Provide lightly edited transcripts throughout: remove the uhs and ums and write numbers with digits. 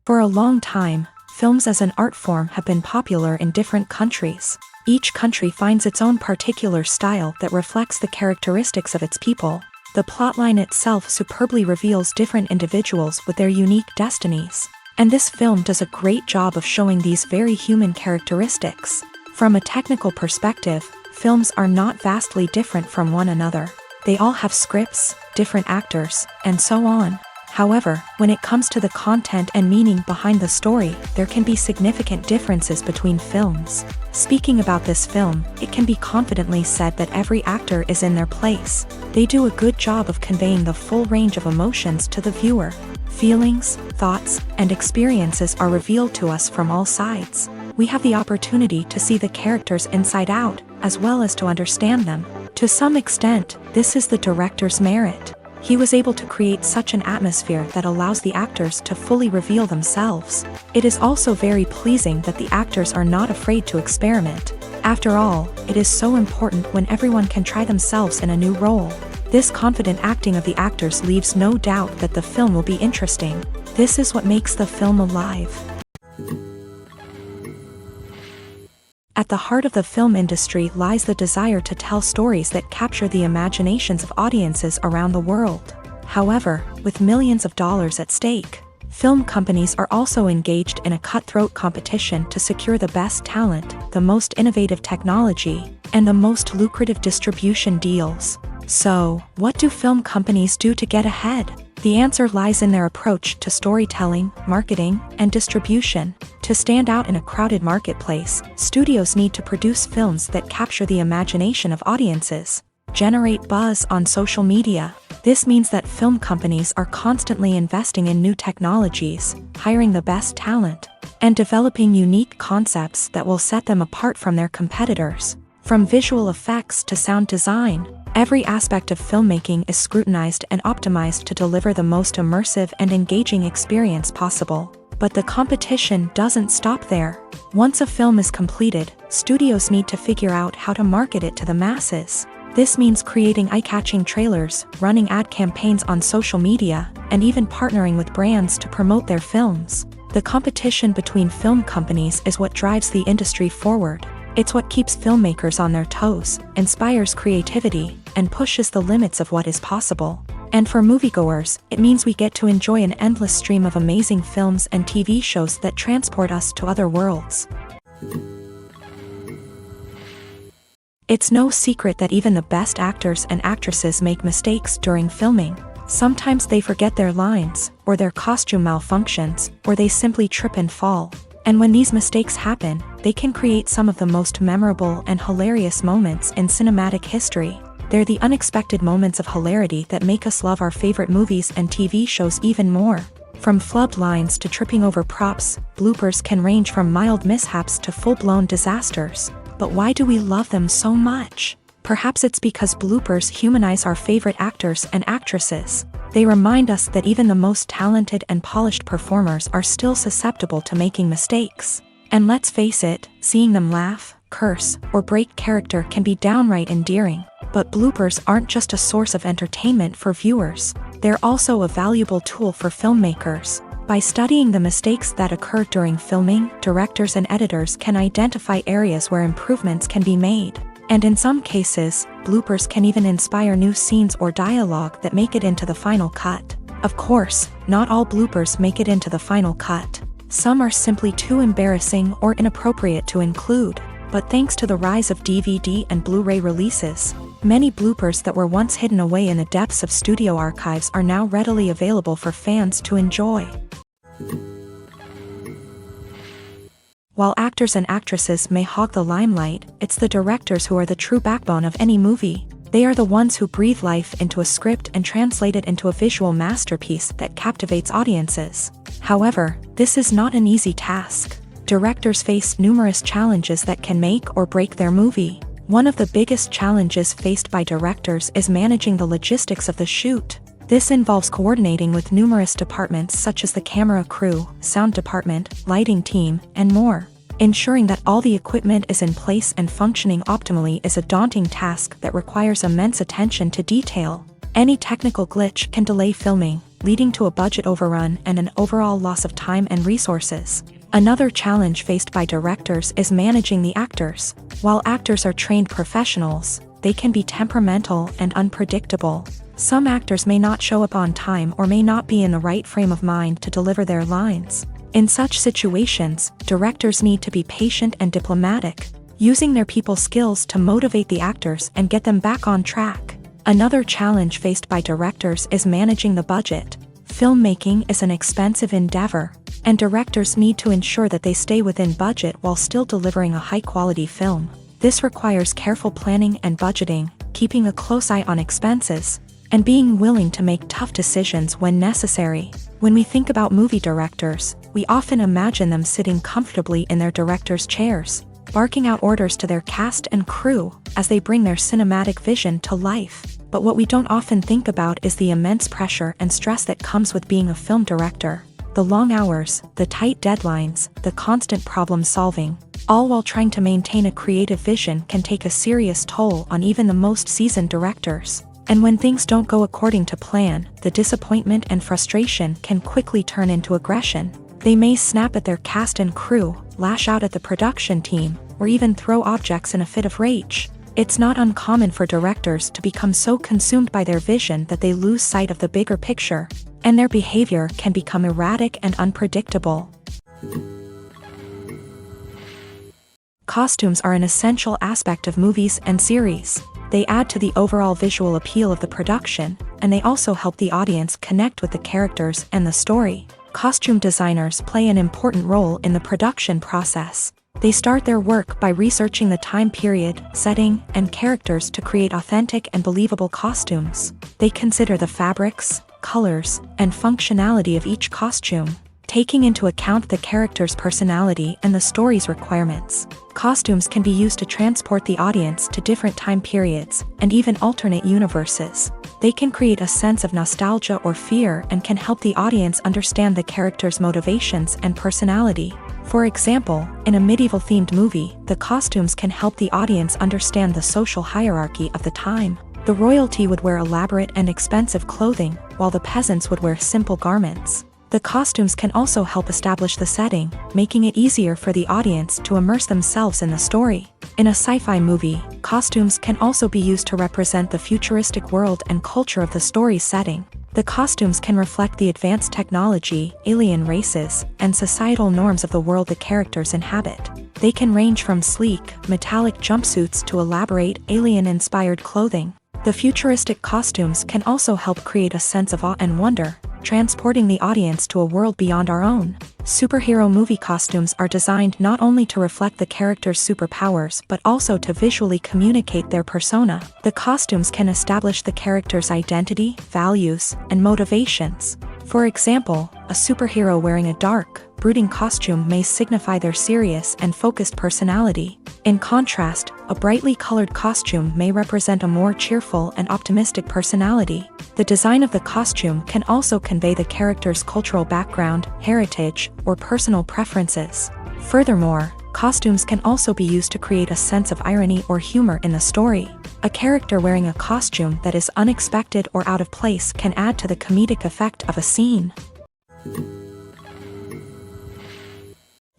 For a long time, films as an art form have been popular in different countries. Each country finds its own particular style that reflects the characteristics of its people. The plotline itself superbly reveals different individuals with their unique destinies. And this film does a great job of showing these very human characteristics. From a technical perspective, films are not vastly different from one another. They all have scripts, different actors, and so on. However, when it comes to the content and meaning behind the story, there can be significant differences between films. Speaking about this film, it can be confidently said that every actor is in their place. They do a good job of conveying the full range of emotions to the viewer. Feelings, thoughts, and experiences are revealed to us from all sides. We have the opportunity to see the characters inside out, as well as to understand them. To some extent, this is the director's merit. He was able to create such an atmosphere that allows the actors to fully reveal themselves. It is also very pleasing that the actors are not afraid to experiment. After all, it is so important when everyone can try themselves in a new role. This confident acting of the actors leaves no doubt that the film will be interesting. This is what makes the film alive. At the heart of the film industry lies the desire to tell stories that capture the imaginations of audiences around the world. However, with millions of dollars at stake, film companies are also engaged in a cutthroat competition to secure the best talent, the most innovative technology, and the most lucrative distribution deals. So, what do film companies do to get ahead? The answer lies in their approach to storytelling, marketing, and distribution. To stand out in a crowded marketplace, studios need to produce films that capture the imagination of audiences, generate buzz on social media. This means that film companies are constantly investing in new technologies, hiring the best talent, and developing unique concepts that will set them apart from their competitors. From visual effects to sound design, every aspect of filmmaking is scrutinized and optimized to deliver the most immersive and engaging experience possible. But the competition doesn't stop there. Once a film is completed, studios need to figure out how to market it to the masses. This means creating eye-catching trailers, running ad campaigns on social media, and even partnering with brands to promote their films. The competition between film companies is what drives the industry forward. It's what keeps filmmakers on their toes, inspires creativity, and pushes the limits of what is possible. And for moviegoers, it means we get to enjoy an endless stream of amazing films and TV shows that transport us to other worlds. It's no secret that even the best actors and actresses make mistakes during filming. Sometimes they forget their lines, or their costume malfunctions, or they simply trip and fall. And when these mistakes happen, they can create some of the most memorable and hilarious moments in cinematic history. They're the unexpected moments of hilarity that make us love our favorite movies and TV shows even more. From flubbed lines to tripping over props, bloopers can range from mild mishaps to full-blown disasters. But why do we love them so much? Perhaps it's because bloopers humanize our favorite actors and actresses. They remind us that even the most talented and polished performers are still susceptible to making mistakes. And let's face it, seeing them laugh, curse, or break character can be downright endearing. But bloopers aren't just a source of entertainment for viewers. They're also a valuable tool for filmmakers. By studying the mistakes that occur during filming, directors and editors can identify areas where improvements can be made. And in some cases, bloopers can even inspire new scenes or dialogue that make it into the final cut. Of course, not all bloopers make it into the final cut. Some are simply too embarrassing or inappropriate to include. But thanks to the rise of DVD and Blu-ray releases, many bloopers that were once hidden away in the depths of studio archives are now readily available for fans to enjoy. While actors and actresses may hog the limelight, it's the directors who are the true backbone of any movie. They are the ones who breathe life into a script and translate it into a visual masterpiece that captivates audiences. However, this is not an easy task. Directors face numerous challenges that can make or break their movie. One of the biggest challenges faced by directors is managing the logistics of the shoot. This involves coordinating with numerous departments such as the camera crew, sound department, lighting team, and more. Ensuring that all the equipment is in place and functioning optimally is a daunting task that requires immense attention to detail. Any technical glitch can delay filming, leading to a budget overrun and an overall loss of time and resources. Another challenge faced by directors is managing the actors. While actors are trained professionals, they can be temperamental and unpredictable. Some actors may not show up on time or may not be in the right frame of mind to deliver their lines. In such situations, directors need to be patient and diplomatic, using their people skills to motivate the actors and get them back on track. Another challenge faced by directors is managing the budget. Filmmaking is an expensive endeavor, and directors need to ensure that they stay within budget while still delivering a high-quality film. This requires careful planning and budgeting, keeping a close eye on expenses, and being willing to make tough decisions when necessary. When we think about movie directors, we often imagine them sitting comfortably in their director's chairs, barking out orders to their cast and crew as they bring their cinematic vision to life. But what we don't often think about is the immense pressure and stress that comes with being a film director. The long hours, the tight deadlines, the constant problem solving, all while trying to maintain a creative vision can take a serious toll on even the most seasoned directors. And when things don't go according to plan, the disappointment and frustration can quickly turn into aggression. They may snap at their cast and crew, lash out at the production team, or even throw objects in a fit of rage. It's not uncommon for directors to become so consumed by their vision that they lose sight of the bigger picture, and their behavior can become erratic and unpredictable. Costumes are an essential aspect of movies and series. They add to the overall visual appeal of the production, and they also help the audience connect with the characters and the story. Costume designers play an important role in the production process. They start their work by researching the time period, setting, and characters to create authentic and believable costumes. They consider the fabrics, colors, and functionality of each costume, taking into account the character's personality and the story's requirements. Costumes can be used to transport the audience to different time periods and even alternate universes. They can create a sense of nostalgia or fear and can help the audience understand the character's motivations and personality. For example, in a medieval-themed movie, the costumes can help the audience understand the social hierarchy of the time. The royalty would wear elaborate and expensive clothing, while the peasants would wear simple garments. The costumes can also help establish the setting, making it easier for the audience to immerse themselves in the story. In a sci-fi movie, costumes can also be used to represent the futuristic world and culture of the story's setting. The costumes can reflect the advanced technology, alien races, and societal norms of the world the characters inhabit. They can range from sleek, metallic jumpsuits to elaborate, alien-inspired clothing. The futuristic costumes can also help create a sense of awe and wonder, transporting the audience to a world beyond our own. Superhero movie costumes are designed not only to reflect the character's superpowers but also to visually communicate their persona. The costumes can establish the character's identity, values, and motivations. For example, a superhero wearing a dark, brooding costume may signify their serious and focused personality. In contrast, a brightly colored costume may represent a more cheerful and optimistic personality. The design of the costume can also convey the character's cultural background, heritage, or personal preferences. Furthermore, costumes can also be used to create a sense of irony or humor in the story. A character wearing a costume that is unexpected or out of place can add to the comedic effect of a scene.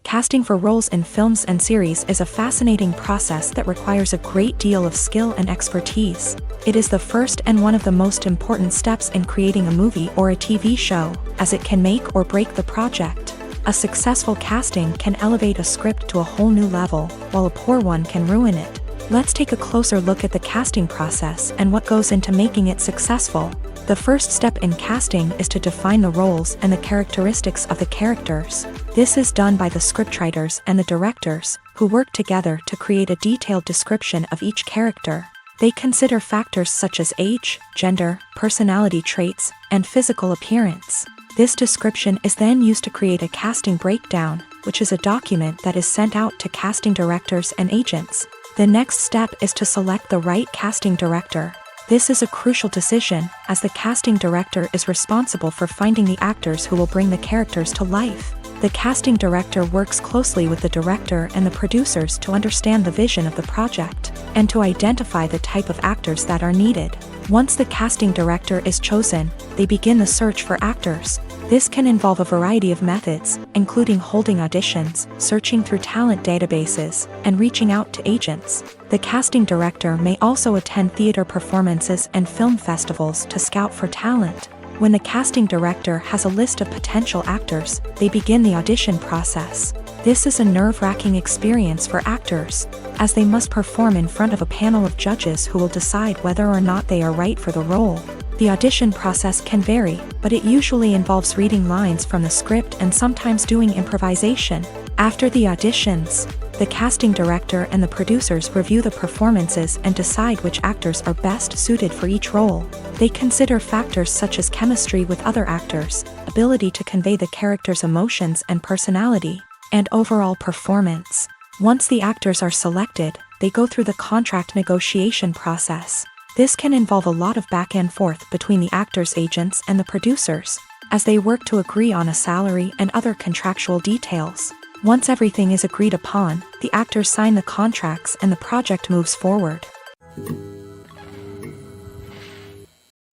Casting for roles in films and series is a fascinating process that requires a great deal of skill and expertise. It is the first and one of the most important steps in creating a movie or a TV show, as it can make or break the project. A successful casting can elevate a script to a whole new level, while a poor one can ruin it. Let's take a closer look at the casting process and what goes into making it successful. The first step in casting is to define the roles and the characteristics of the characters. This is done by the scriptwriters and the directors, who work together to create a detailed description of each character. They consider factors such as age, gender, personality traits, and physical appearance. This description is then used to create a casting breakdown, which is a document that is sent out to casting directors and agents. The next step is to select the right casting director. This is a crucial decision, as the casting director is responsible for finding the actors who will bring the characters to life. The casting director works closely with the director and the producers to understand the vision of the project, and to identify the type of actors that are needed. Once the casting director is chosen, they begin the search for actors. This can involve a variety of methods, including holding auditions, searching through talent databases, and reaching out to agents. The casting director may also attend theater performances and film festivals to scout for talent. When the casting director has a list of potential actors, they begin the audition process. This is a nerve-wracking experience for actors, as they must perform in front of a panel of judges who will decide whether or not they are right for the role. The audition process can vary, but it usually involves reading lines from the script and sometimes doing improvisation. After the auditions, the casting director and the producers review the performances and decide which actors are best suited for each role. They consider factors such as chemistry with other actors, ability to convey the character's emotions and personality, and overall performance. Once the actors are selected, they go through the contract negotiation process. This can involve a lot of back and forth between the actors' agents and the producers, as they work to agree on a salary and other contractual details. Once everything is agreed upon, the actors sign the contracts and the project moves forward.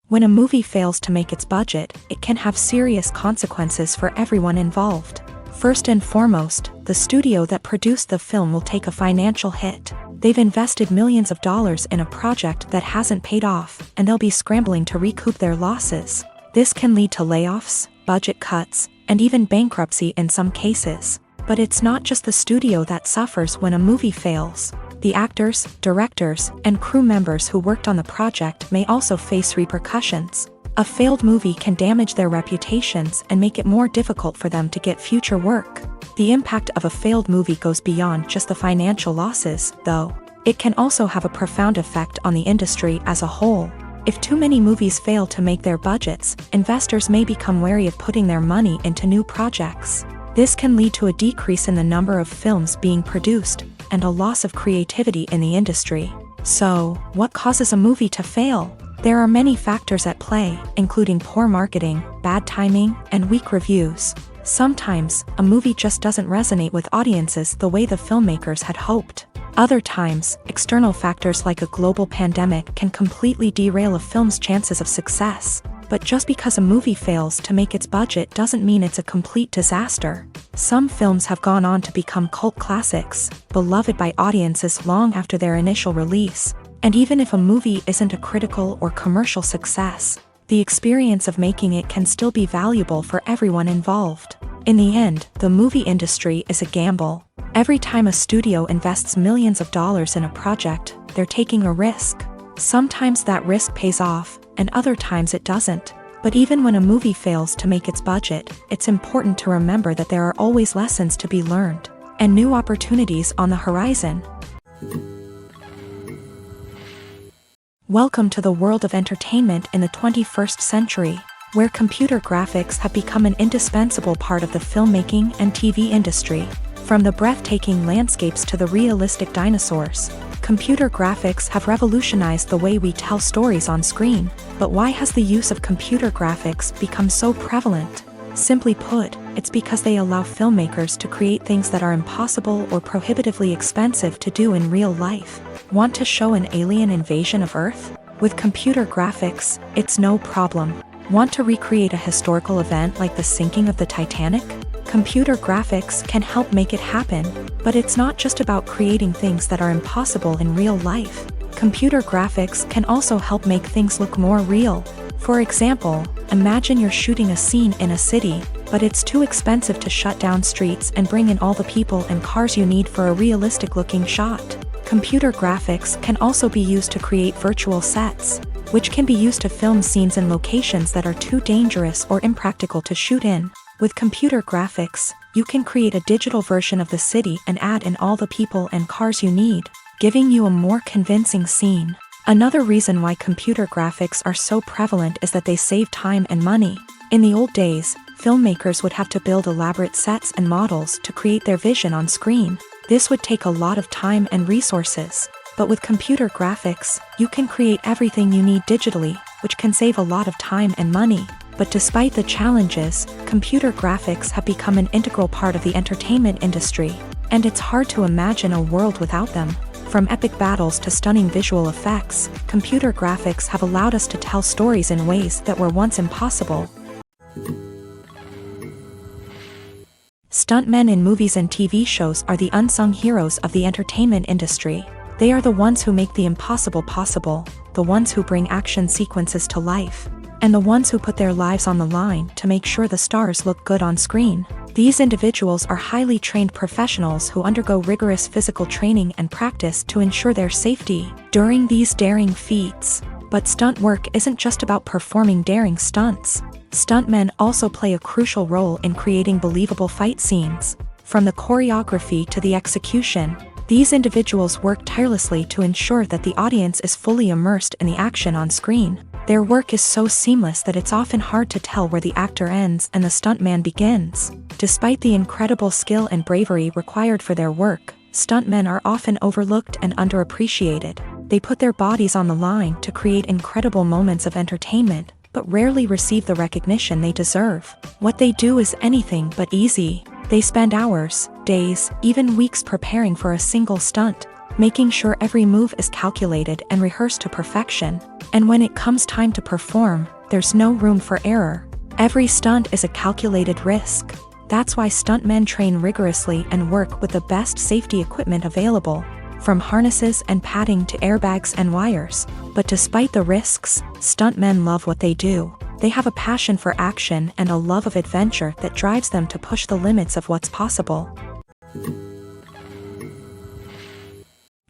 When a movie fails to make its budget, it can have serious consequences for everyone involved. First and foremost, the studio that produced the film will take a financial hit. They've invested millions of dollars in a project that hasn't paid off, and they'll be scrambling to recoup their losses. This can lead to layoffs, budget cuts, and even bankruptcy in some cases. But it's not just the studio that suffers when a movie fails. The actors, directors, and crew members who worked on the project may also face repercussions. A failed movie can damage their reputations and make it more difficult for them to get future work. The impact of a failed movie goes beyond just the financial losses, though. It can also have a profound effect on the industry as a whole. If too many movies fail to make their budgets, investors may become wary of putting their money into new projects. This can lead to a decrease in the number of films being produced, and a loss of creativity in the industry. So, what causes a movie to fail? There are many factors at play, including poor marketing, bad timing, and weak reviews. Sometimes, a movie just doesn't resonate with audiences the way the filmmakers had hoped. Other times, external factors like a global pandemic can completely derail a film's chances of success. But just because a movie fails to make its budget doesn't mean it's a complete disaster. Some films have gone on to become cult classics, beloved by audiences long after their initial release. And even if a movie isn't a critical or commercial success, the experience of making it can still be valuable for everyone involved. In the end, the movie industry is a gamble. Every time a studio invests millions of dollars in a project, they're taking a risk. Sometimes that risk pays off, and other times it doesn't. But even when a movie fails to make its budget, it's important to remember that there are always lessons to be learned, and new opportunities on the horizon. Welcome to the world of entertainment in the 21st century, where computer graphics have become an indispensable part of the filmmaking and TV industry. From the breathtaking landscapes to the realistic dinosaurs, computer graphics have revolutionized the way we tell stories on screen. But why has the use of computer graphics become so prevalent? Simply put, it's because they allow filmmakers to create things that are impossible or prohibitively expensive to do in real life. Want to show an alien invasion of Earth? With computer graphics, it's no problem. Want to recreate a historical event like the sinking of the Titanic? Computer graphics can help make it happen. But it's not just about creating things that are impossible in real life. Computer graphics can also help make things look more real. For example, imagine you're shooting a scene in a city, but it's too expensive to shut down streets and bring in all the people and cars you need for a realistic-looking shot. Computer graphics can also be used to create virtual sets, which can be used to film scenes in locations that are too dangerous or impractical to shoot in. With computer graphics, you can create a digital version of the city and add in all the people and cars you need, giving you a more convincing scene. Another reason why computer graphics are so prevalent is that they save time and money. In the old days, filmmakers would have to build elaborate sets and models to create their vision on screen. This would take a lot of time and resources. But with computer graphics, you can create everything you need digitally, which can save a lot of time and money. But despite the challenges, computer graphics have become an integral part of the entertainment industry, and it's hard to imagine a world without them. From epic battles to stunning visual effects, computer graphics have allowed us to tell stories in ways that were once impossible. Stuntmen in movies and TV shows are the unsung heroes of the entertainment industry. They are the ones who make the impossible possible, the ones who bring action sequences to life, and the ones who put their lives on the line to make sure the stars look good on screen. These individuals are highly trained professionals who undergo rigorous physical training and practice to ensure their safety during these daring feats. But stunt work isn't just about performing daring stunts. Stuntmen also play a crucial role in creating believable fight scenes. From the choreography to the execution, these individuals work tirelessly to ensure that the audience is fully immersed in the action on screen. Their work is so seamless that it's often hard to tell where the actor ends and the stuntman begins. Despite the incredible skill and bravery required for their work, stuntmen are often overlooked and underappreciated. They put their bodies on the line to create incredible moments of entertainment, but rarely receive the recognition they deserve. What they do is anything but easy. They spend hours, days, even weeks preparing for a single stunt, making sure every move is calculated and rehearsed to perfection. And when it comes time to perform, there's no room for error. Every stunt is a calculated risk. That's why stuntmen train rigorously and work with the best safety equipment available, from harnesses and padding to airbags and wires. But despite the risks, stuntmen love what they do. They have a passion for action and a love of adventure that drives them to push the limits of what's possible.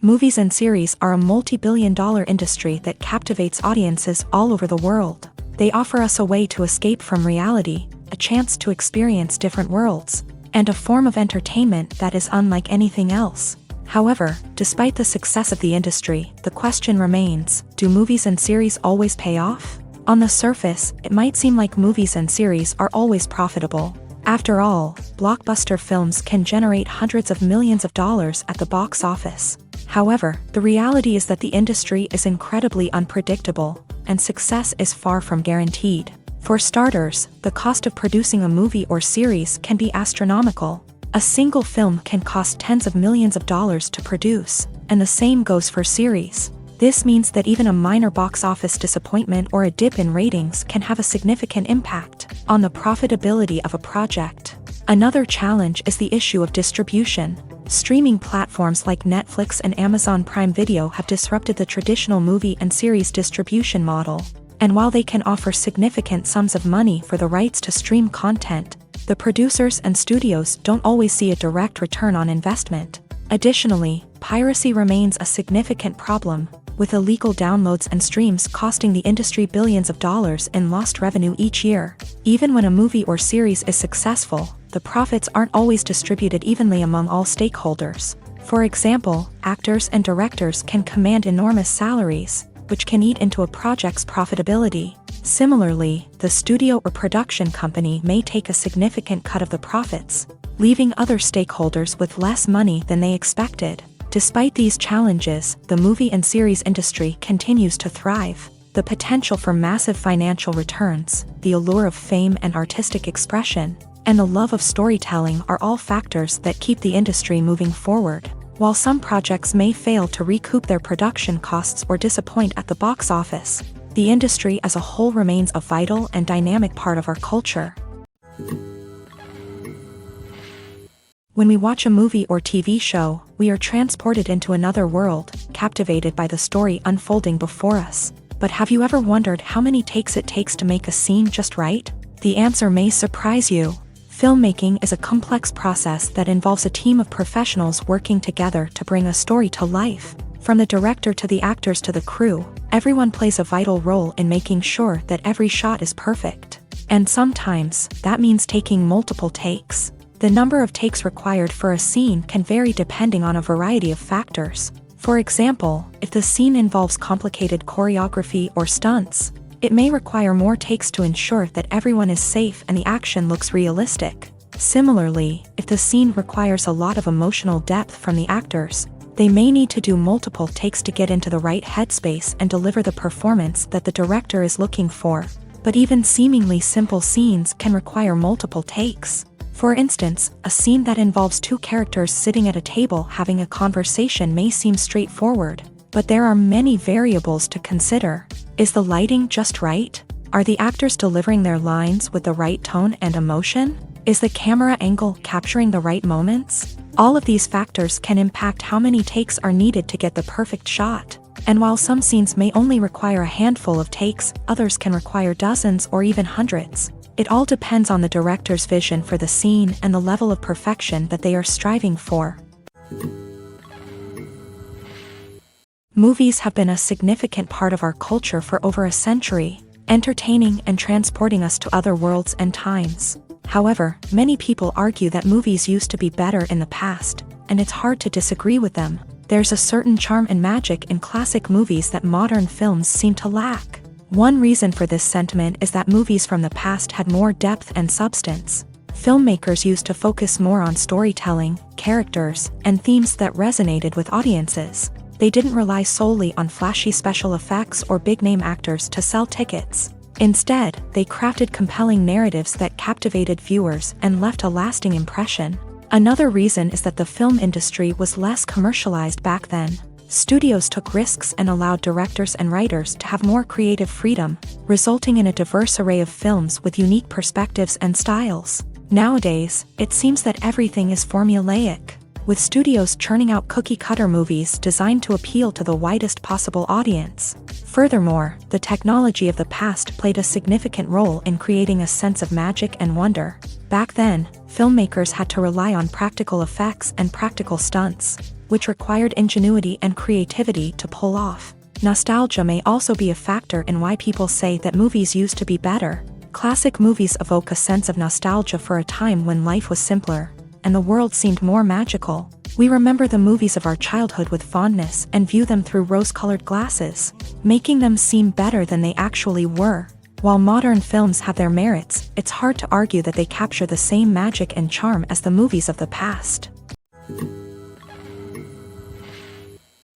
Movies and series are a multi-billion-dollar industry that captivates audiences all over the world. They offer us a way to escape from reality, a chance to experience different worlds, and a form of entertainment that is unlike anything else. However, despite the success of the industry, the question remains, do movies and series always pay off? On the surface, it might seem like movies and series are always profitable. After all, blockbuster films can generate hundreds of millions of dollars at the box office. However, the reality is that the industry is incredibly unpredictable, and success is far from guaranteed. For starters, the cost of producing a movie or series can be astronomical. A single film can cost tens of millions of dollars to produce, and the same goes for series. This means that even a minor box office disappointment or a dip in ratings can have a significant impact on the profitability of a project. Another challenge is the issue of distribution. Streaming platforms like Netflix and Amazon Prime Video have disrupted the traditional movie and series distribution model. And while they can offer significant sums of money for the rights to stream content, the producers and studios don't always see a direct return on investment. Additionally, piracy remains a significant problem, with illegal downloads and streams costing the industry billions of dollars in lost revenue each year. Even when a movie or series is successful, the profits aren't always distributed evenly among all stakeholders. For example, actors and directors can command enormous salaries, which can eat into a project's profitability. Similarly, the studio or production company may take a significant cut of the profits, leaving other stakeholders with less money than they expected. Despite these challenges, the movie and series industry continues to thrive. The potential for massive financial returns, the allure of fame and artistic expression, and the love of storytelling are all factors that keep the industry moving forward. While some projects may fail to recoup their production costs or disappoint at the box office, the industry as a whole remains a vital and dynamic part of our culture. When we watch a movie or TV show, we are transported into another world, captivated by the story unfolding before us. But have you ever wondered how many takes it takes to make a scene just right? The answer may surprise you. Filmmaking is a complex process that involves a team of professionals working together to bring a story to life. From the director to the actors to the crew, everyone plays a vital role in making sure that every shot is perfect. And sometimes, that means taking multiple takes. The number of takes required for a scene can vary depending on a variety of factors. For example, if the scene involves complicated choreography or stunts, it may require more takes to ensure that everyone is safe and the action looks realistic. Similarly, if the scene requires a lot of emotional depth from the actors, they may need to do multiple takes to get into the right headspace and deliver the performance that the director is looking for. But even seemingly simple scenes can require multiple takes. For instance, a scene that involves two characters sitting at a table having a conversation may seem straightforward, but there are many variables to consider. Is the lighting just right? Are the actors delivering their lines with the right tone and emotion? Is the camera angle capturing the right moments? All of these factors can impact how many takes are needed to get the perfect shot. And while some scenes may only require a handful of takes, others can require dozens or even hundreds. It all depends on the director's vision for the scene and the level of perfection that they are striving for. Movies have been a significant part of our culture for over a century, entertaining and transporting us to other worlds and times. However, many people argue that movies used to be better in the past, and it's hard to disagree with them. There's a certain charm and magic in classic movies that modern films seem to lack. One reason for this sentiment is that movies from the past had more depth and substance. Filmmakers used to focus more on storytelling, characters, and themes that resonated with audiences. They didn't rely solely on flashy special effects or big-name actors to sell tickets. Instead, they crafted compelling narratives that captivated viewers and left a lasting impression. Another reason is that the film industry was less commercialized back then. Studios took risks and allowed directors and writers to have more creative freedom, resulting in a diverse array of films with unique perspectives and styles. Nowadays, it seems that everything is formulaic, with studios churning out cookie-cutter movies designed to appeal to the widest possible audience. Furthermore, the technology of the past played a significant role in creating a sense of magic and wonder. Back then, filmmakers had to rely on practical effects and practical stunts, which required ingenuity and creativity to pull off. Nostalgia may also be a factor in why people say that movies used to be better. Classic movies evoke a sense of nostalgia for a time when life was simpler, and the world seemed more magical. We remember the movies of our childhood with fondness and view them through rose-colored glasses, making them seem better than they actually were. While modern films have their merits, it's hard to argue that they capture the same magic and charm as the movies of the past.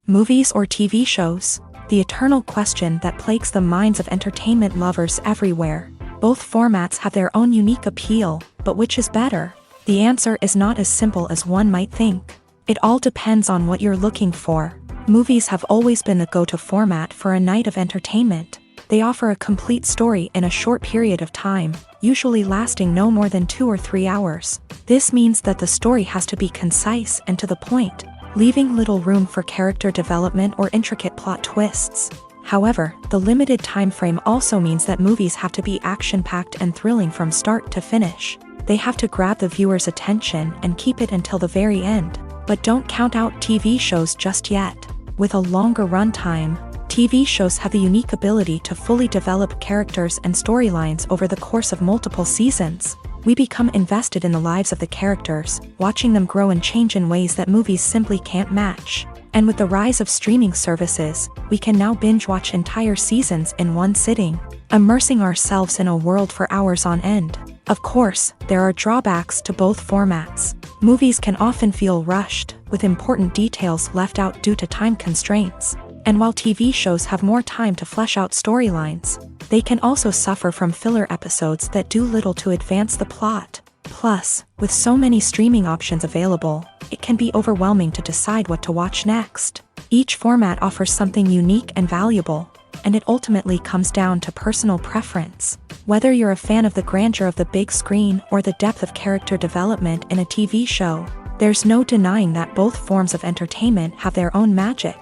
Movies or TV shows? The eternal question that plagues the minds of entertainment lovers everywhere. Both formats have their own unique appeal, but which is better? The answer is not as simple as one might think. It all depends on what you're looking for. Movies have always been the go-to format for a night of entertainment. They offer a complete story in a short period of time, usually lasting no more than 2 or 3 hours. This means that the story has to be concise and to the point, leaving little room for character development or intricate plot twists. However, the limited time frame also means that movies have to be action-packed and thrilling from start to finish. They have to grab the viewer's attention and keep it until the very end. But don't count out TV shows just yet. With a longer runtime, TV shows have the unique ability to fully develop characters and storylines over the course of multiple seasons. We become invested in the lives of the characters, watching them grow and change in ways that movies simply can't match. And with the rise of streaming services, we can now binge-watch entire seasons in one sitting, immersing ourselves in a world for hours on end. Of course, there are drawbacks to both formats. Movies can often feel rushed, with important details left out due to time constraints. And while TV shows have more time to flesh out storylines, they can also suffer from filler episodes that do little to advance the plot. Plus, with so many streaming options available, it can be overwhelming to decide what to watch next. Each format offers something unique and valuable, and it ultimately comes down to personal preference. Whether you're a fan of the grandeur of the big screen or the depth of character development in a TV show, there's no denying that both forms of entertainment have their own magic.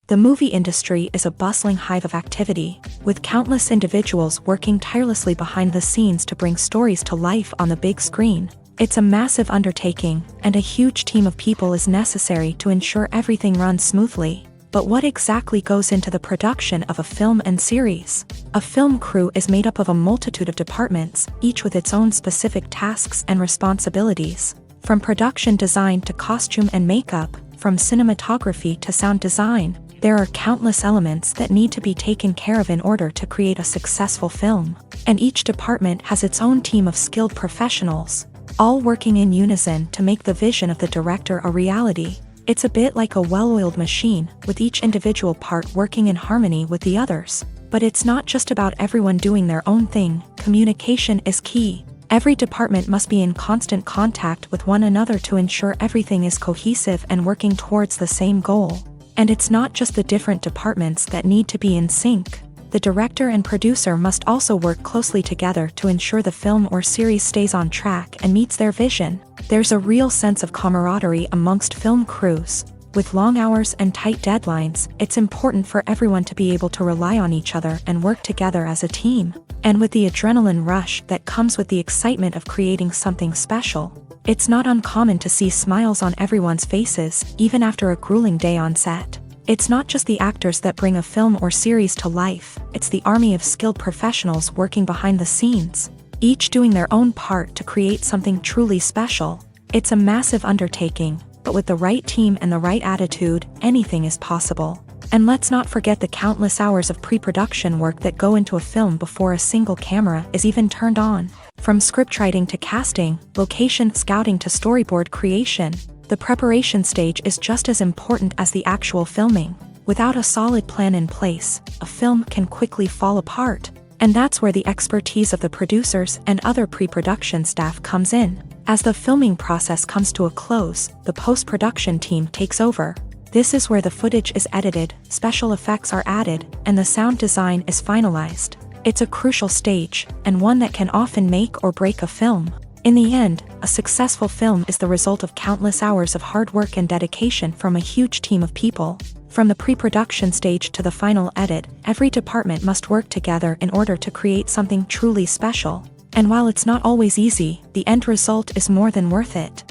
The movie industry is a bustling hive of activity, with countless individuals working tirelessly behind the scenes to bring stories to life on the big screen. It's a massive undertaking, and a huge team of people is necessary to ensure everything runs smoothly. But what exactly goes into the production of a film and series? A film crew is made up of a multitude of departments, each with its own specific tasks and responsibilities. From production design to costume and makeup, from cinematography to sound design, there are countless elements that need to be taken care of in order to create a successful film. And each department has its own team of skilled professionals, all working in unison to make the vision of the director a reality. It's a bit like a well-oiled machine, with each individual part working in harmony with the others. But it's not just about everyone doing their own thing, communication is key. Every department must be in constant contact with one another to ensure everything is cohesive and working towards the same goal. And it's not just the different departments that need to be in sync. The director and producer must also work closely together to ensure the film or series stays on track and meets their vision. There's a real sense of camaraderie amongst film crews. With long hours and tight deadlines, it's important for everyone to be able to rely on each other and work together as a team. And with the adrenaline rush that comes with the excitement of creating something special, it's not uncommon to see smiles on everyone's faces, even after a grueling day on set. It's not just the actors that bring a film or series to life, it's the army of skilled professionals working behind the scenes, each doing their own part to create something truly special. It's a massive undertaking, but with the right team and the right attitude, anything is possible. And let's not forget the countless hours of pre-production work that go into a film before a single camera is even turned on. From scriptwriting to casting, location scouting to storyboard creation, the preparation stage is just as important as the actual filming. Without a solid plan in place, a film can quickly fall apart. And that's where the expertise of the producers and other pre-production staff comes in. As the filming process comes to a close, the post-production team takes over. This is where the footage is edited, special effects are added, and the sound design is finalized. It's a crucial stage, and one that can often make or break a film. In the end, a successful film is the result of countless hours of hard work and dedication from a huge team of people. From the pre-production stage to the final edit, every department must work together in order to create something truly special. And while it's not always easy, the end result is more than worth it.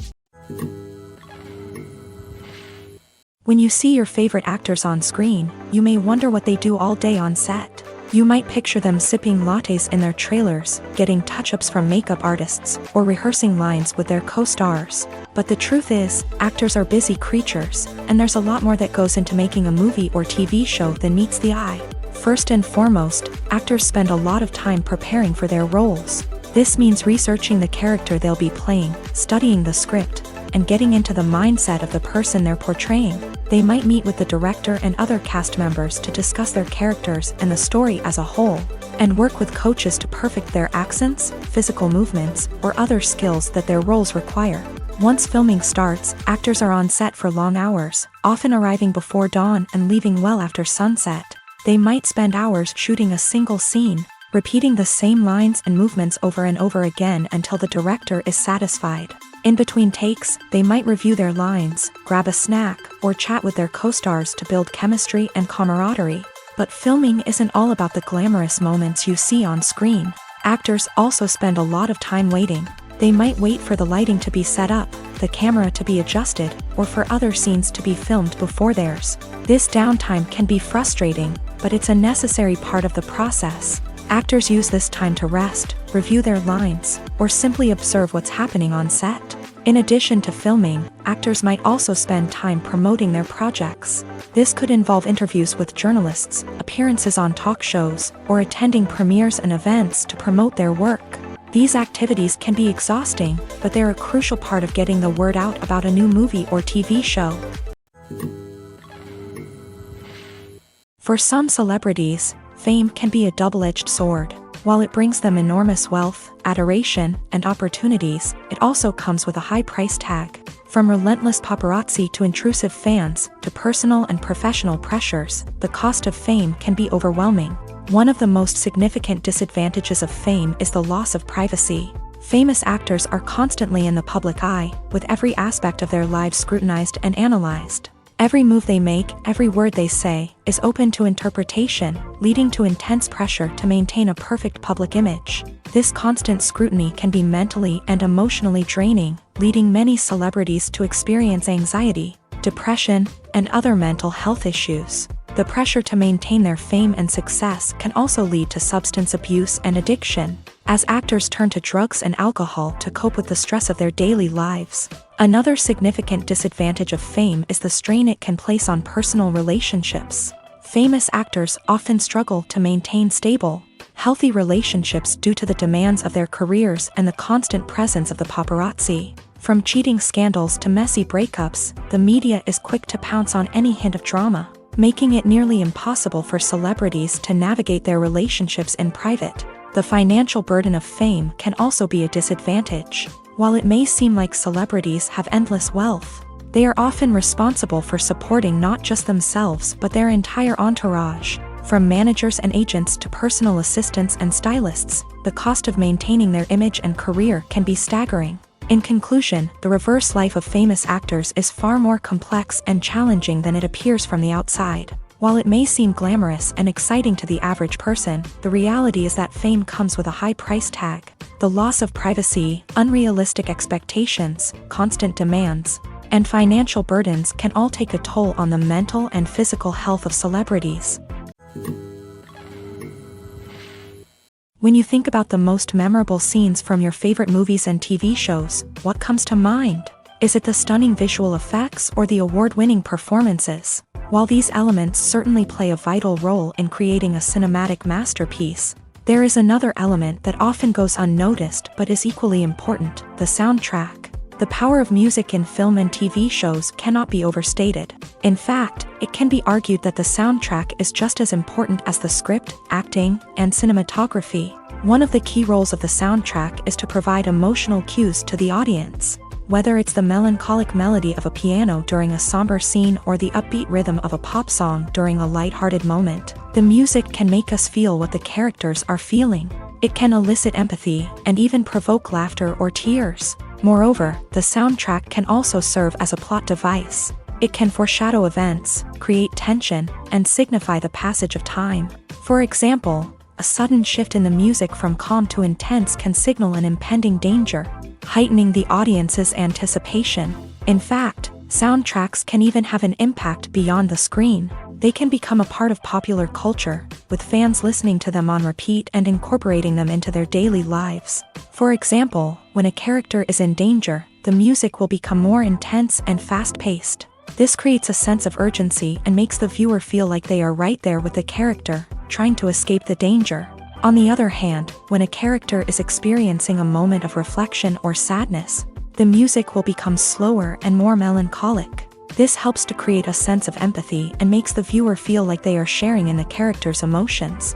When you see your favorite actors on screen, you may wonder what they do all day on set. You might picture them sipping lattes in their trailers, getting touch-ups from makeup artists, or rehearsing lines with their co-stars. But the truth is, actors are busy creatures, and there's a lot more that goes into making a movie or TV show than meets the eye. First and foremost, actors spend a lot of time preparing for their roles. This means researching the character they'll be playing, studying the script, and getting into the mindset of the person they're portraying. They might meet with the director and other cast members to discuss their characters and the story as a whole, and work with coaches to perfect their accents, physical movements, or other skills that their roles require. Once filming starts, actors are on set for long hours, often arriving before dawn and leaving well after sunset. They might spend hours shooting a single scene, repeating the same lines and movements over and over again until the director is satisfied. In between takes, they might review their lines, grab a snack, or chat with their co-stars to build chemistry and camaraderie. But filming isn't all about the glamorous moments you see on screen. Actors also spend a lot of time waiting. They might wait for the lighting to be set up, the camera to be adjusted, or for other scenes to be filmed before theirs. This downtime can be frustrating, but it's a necessary part of the process. Actors use this time to rest, review their lines, or simply observe what's happening on set. In addition to filming, actors might also spend time promoting their projects. This could involve interviews with journalists, appearances on talk shows, or attending premieres and events to promote their work. These activities can be exhausting, but they're a crucial part of getting the word out about a new movie or TV show. For some celebrities, fame can be a double-edged sword. While it brings them enormous wealth, adoration, and opportunities, it also comes with a high price tag. From relentless paparazzi to intrusive fans, to personal and professional pressures, the cost of fame can be overwhelming. One of the most significant disadvantages of fame is the loss of privacy. Famous actors are constantly in the public eye, with every aspect of their lives scrutinized and analyzed. Every move they make, every word they say, is open to interpretation, leading to intense pressure to maintain a perfect public image. This constant scrutiny can be mentally and emotionally draining, leading many celebrities to experience anxiety, depression, and other mental health issues. The pressure to maintain their fame and success can also lead to substance abuse and addiction, as actors turn to drugs and alcohol to cope with the stress of their daily lives. Another significant disadvantage of fame is the strain it can place on personal relationships. Famous actors often struggle to maintain stable, healthy relationships due to the demands of their careers and the constant presence of the paparazzi. From cheating scandals to messy breakups, the media is quick to pounce on any hint of drama. making it nearly impossible for celebrities to navigate their relationships in private. The financial burden of fame can also be a disadvantage. While it may seem like celebrities have endless wealth, they are often responsible for supporting not just themselves but their entire entourage. From managers and agents to personal assistants and stylists, the cost of maintaining their image and career can be staggering. In conclusion, the reverse life of famous actors is far more complex and challenging than it appears from the outside. While it may seem glamorous and exciting to the average person, the reality is that fame comes with a high price tag. The loss of privacy, unrealistic expectations, constant demands, and financial burdens can all take a toll on the mental and physical health of celebrities. When you think about the most memorable scenes from your favorite movies and TV shows, what comes to mind? Is it the stunning visual effects or the award-winning performances? While these elements certainly play a vital role in creating a cinematic masterpiece, there is another element that often goes unnoticed but is equally important: the soundtrack. The power of music in film and TV shows cannot be overstated. In fact, it can be argued that the soundtrack is just as important as the script, acting, and cinematography. One of the key roles of the soundtrack is to provide emotional cues to the audience. Whether it's the melancholic melody of a piano during a somber scene or the upbeat rhythm of a pop song during a lighthearted moment, the music can make us feel what the characters are feeling. It can elicit empathy and even provoke laughter or tears. Moreover, the soundtrack can also serve as a plot device. It can foreshadow events, create tension, and signify the passage of time. For example, a sudden shift in the music from calm to intense can signal an impending danger, heightening the audience's anticipation. In fact, soundtracks can even have an impact beyond the screen. They can become a part of popular culture, with fans listening to them on repeat and incorporating them into their daily lives. For example, when a character is in danger, the music will become more intense and fast-paced. This creates a sense of urgency and makes the viewer feel like they are right there with the character, trying to escape the danger. On the other hand, when a character is experiencing a moment of reflection or sadness, the music will become slower and more melancholic. This helps to create a sense of empathy and makes the viewer feel like they are sharing in the character's emotions.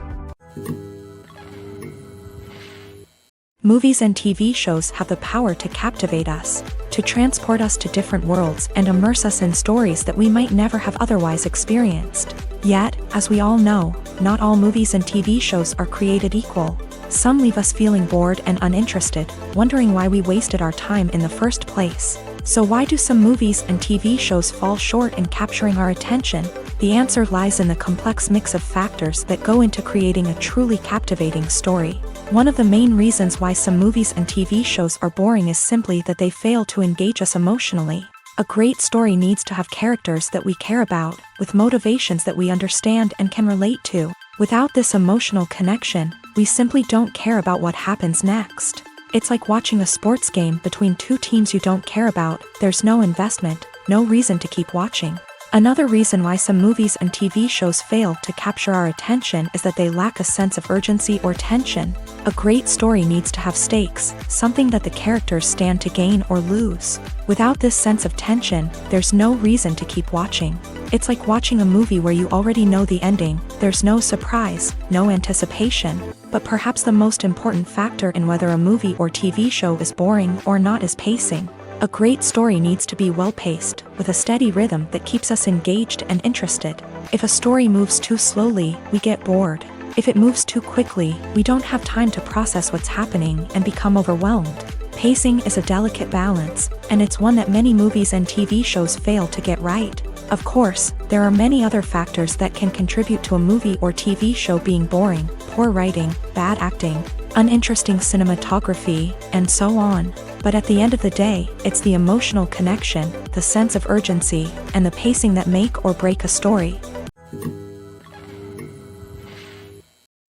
Movies and TV shows have the power to captivate us, to transport us to different worlds and immerse us in stories that we might never have otherwise experienced. Yet, as we all know, not all movies and TV shows are created equal. Some leave us feeling bored and uninterested, wondering why we wasted our time in the first place. So why do some movies and TV shows fall short in capturing our attention? The answer lies in the complex mix of factors that go into creating a truly captivating story. One of the main reasons why some movies and TV shows are boring is simply that they fail to engage us emotionally. A great story needs to have characters that we care about, with motivations that we understand and can relate to. Without this emotional connection, we simply don't care about what happens next. It's like watching a sports game between two teams you don't care about. There's no investment, no reason to keep watching. Another reason why some movies and TV shows fail to capture our attention is that they lack a sense of urgency or tension. A great story needs to have stakes, something that the characters stand to gain or lose. Without this sense of tension, there's no reason to keep watching. It's like watching a movie where you already know the ending. There's no surprise, no anticipation. But perhaps the most important factor in whether a movie or TV show is boring or not is pacing. A great story needs to be well-paced, with a steady rhythm that keeps us engaged and interested. If a story moves too slowly, we get bored. If it moves too quickly, we don't have time to process what's happening and become overwhelmed. Pacing is a delicate balance, and it's one that many movies and TV shows fail to get right. Of course, there are many other factors that can contribute to a movie or TV show being boring: poor writing, bad acting, uninteresting cinematography, and so on. But at the end of the day, it's the emotional connection, the sense of urgency, and the pacing that make or break a story.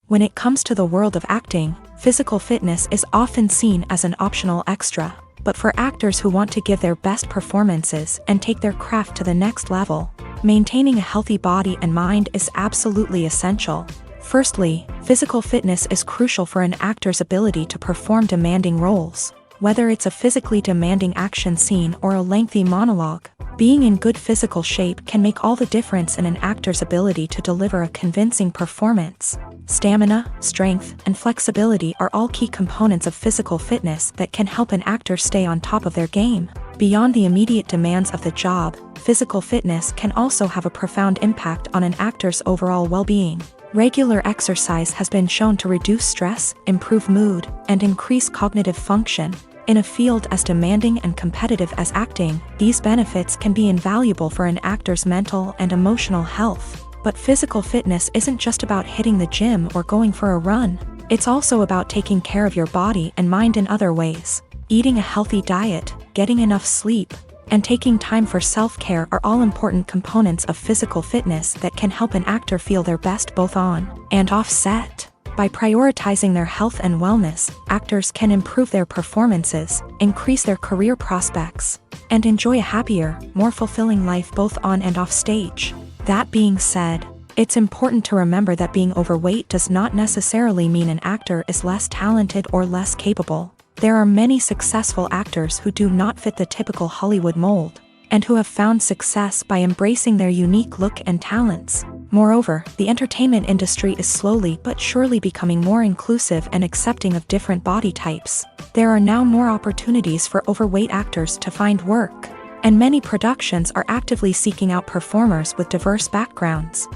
When it comes to the world of acting, physical fitness is often seen as an optional extra. But for actors who want to give their best performances and take their craft to the next level, maintaining a healthy body and mind is absolutely essential. Firstly, physical fitness is crucial for an actor's ability to perform demanding roles. Whether it's a physically demanding action scene or a lengthy monologue, Being in good physical shape can make all the difference in an actor's ability to deliver a convincing performance. Stamina, strength, and flexibility are all key components of physical fitness that can help an actor stay on top of their game. Beyond the immediate demands of the job, physical fitness can also have a profound impact on an actor's overall well-being. Regular exercise has been shown to reduce stress, improve mood, and increase cognitive function. In a field as demanding and competitive as acting, these benefits can be invaluable for an actor's mental and emotional health. But physical fitness isn't just about hitting the gym or going for a run. It's also about taking care of your body and mind in other ways. Eating a healthy diet, getting enough sleep, and taking time for self-care are all important components of physical fitness that can help an actor feel their best both on and off set. By prioritizing their health and wellness, actors can improve their performances, increase their career prospects, and enjoy a happier, more fulfilling life both on and off stage. That being said, it's important to remember that being overweight does not necessarily mean an actor is less talented or less capable. There are many successful actors who do not fit the typical Hollywood mold, and who have found success by embracing their unique look and talents. Moreover, the entertainment industry is slowly but surely becoming more inclusive and accepting of different body types. There are now more opportunities for overweight actors to find work, and many productions are actively seeking out performers with diverse backgrounds.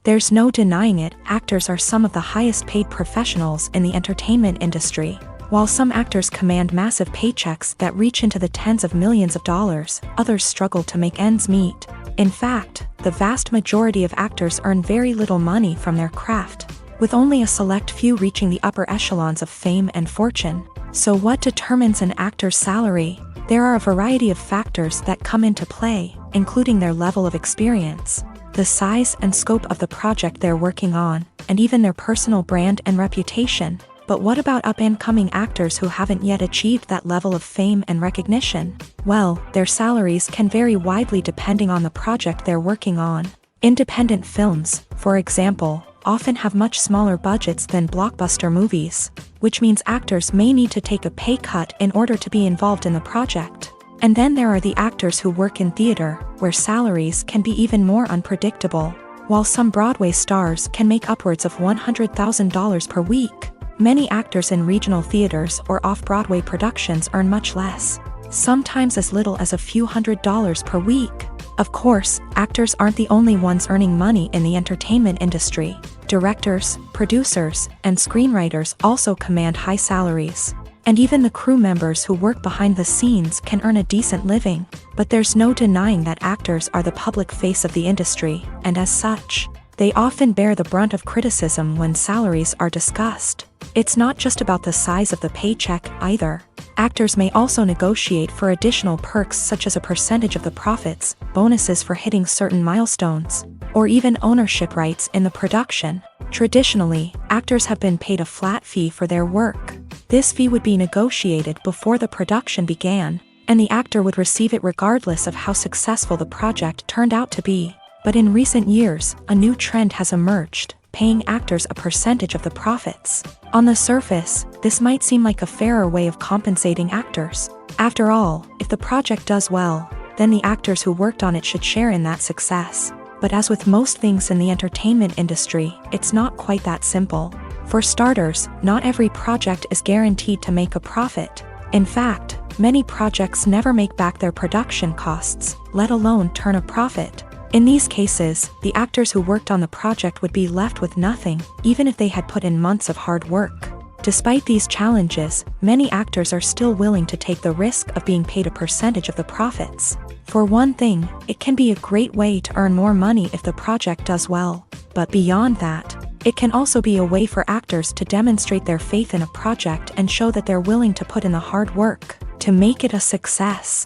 There's no denying it, actors are some of the highest paid professionals in the entertainment industry. While some actors command massive paychecks that reach into the tens of millions of dollars, others struggle to make ends meet. In fact, the vast majority of actors earn very little money from their craft, with only a select few reaching the upper echelons of fame and fortune. So what determines an actor's salary? There are a variety of factors that come into play, including their level of experience, the size and scope of the project they're working on, and even their personal brand and reputation. But what about up-and-coming actors who haven't yet achieved that level of fame and recognition? Well, their salaries can vary widely depending on the project they're working on. Independent films, for example, often have much smaller budgets than blockbuster movies, which means actors may need to take a pay cut in order to be involved in the project. And then there are the actors who work in theater, where salaries can be even more unpredictable. While some Broadway stars can make upwards of $100,000 per week, many actors in regional theaters or off-Broadway productions earn much less, sometimes as little as a few $100s per week. Of course, actors aren't the only ones earning money in the entertainment industry. Directors, producers, and screenwriters also command high salaries. And even the crew members who work behind the scenes can earn a decent living. But there's no denying that actors are the public face of the industry, and as such, they often bear the brunt of criticism when salaries are discussed. It's not just about the size of the paycheck either. Actors may also negotiate for additional perks such as a percentage of the profits, bonuses for hitting certain milestones, or even ownership rights in the production. Traditionally, actors have been paid a flat fee for their work. This fee would be negotiated before the production began, and the actor would receive it regardless of how successful the project turned out to be. But in recent years, a new trend has emerged, paying actors a percentage of the profits. On the surface, this might seem like a fairer way of compensating actors. After all, if the project does well, then the actors who worked on it should share in that success. But as with most things in the entertainment industry, it's not quite that simple. For starters, not every project is guaranteed to make a profit. In fact, many projects never make back their production costs, let alone turn a profit. In these cases, the actors who worked on the project would be left with nothing, even if they had put in months of hard work. Despite these challenges, many actors are still willing to take the risk of being paid a percentage of the profits. For one thing, it can be a great way to earn more money if the project does well. But beyond that, it can also be a way for actors to demonstrate their faith in a project and show that they're willing to put in the hard work to make it a success.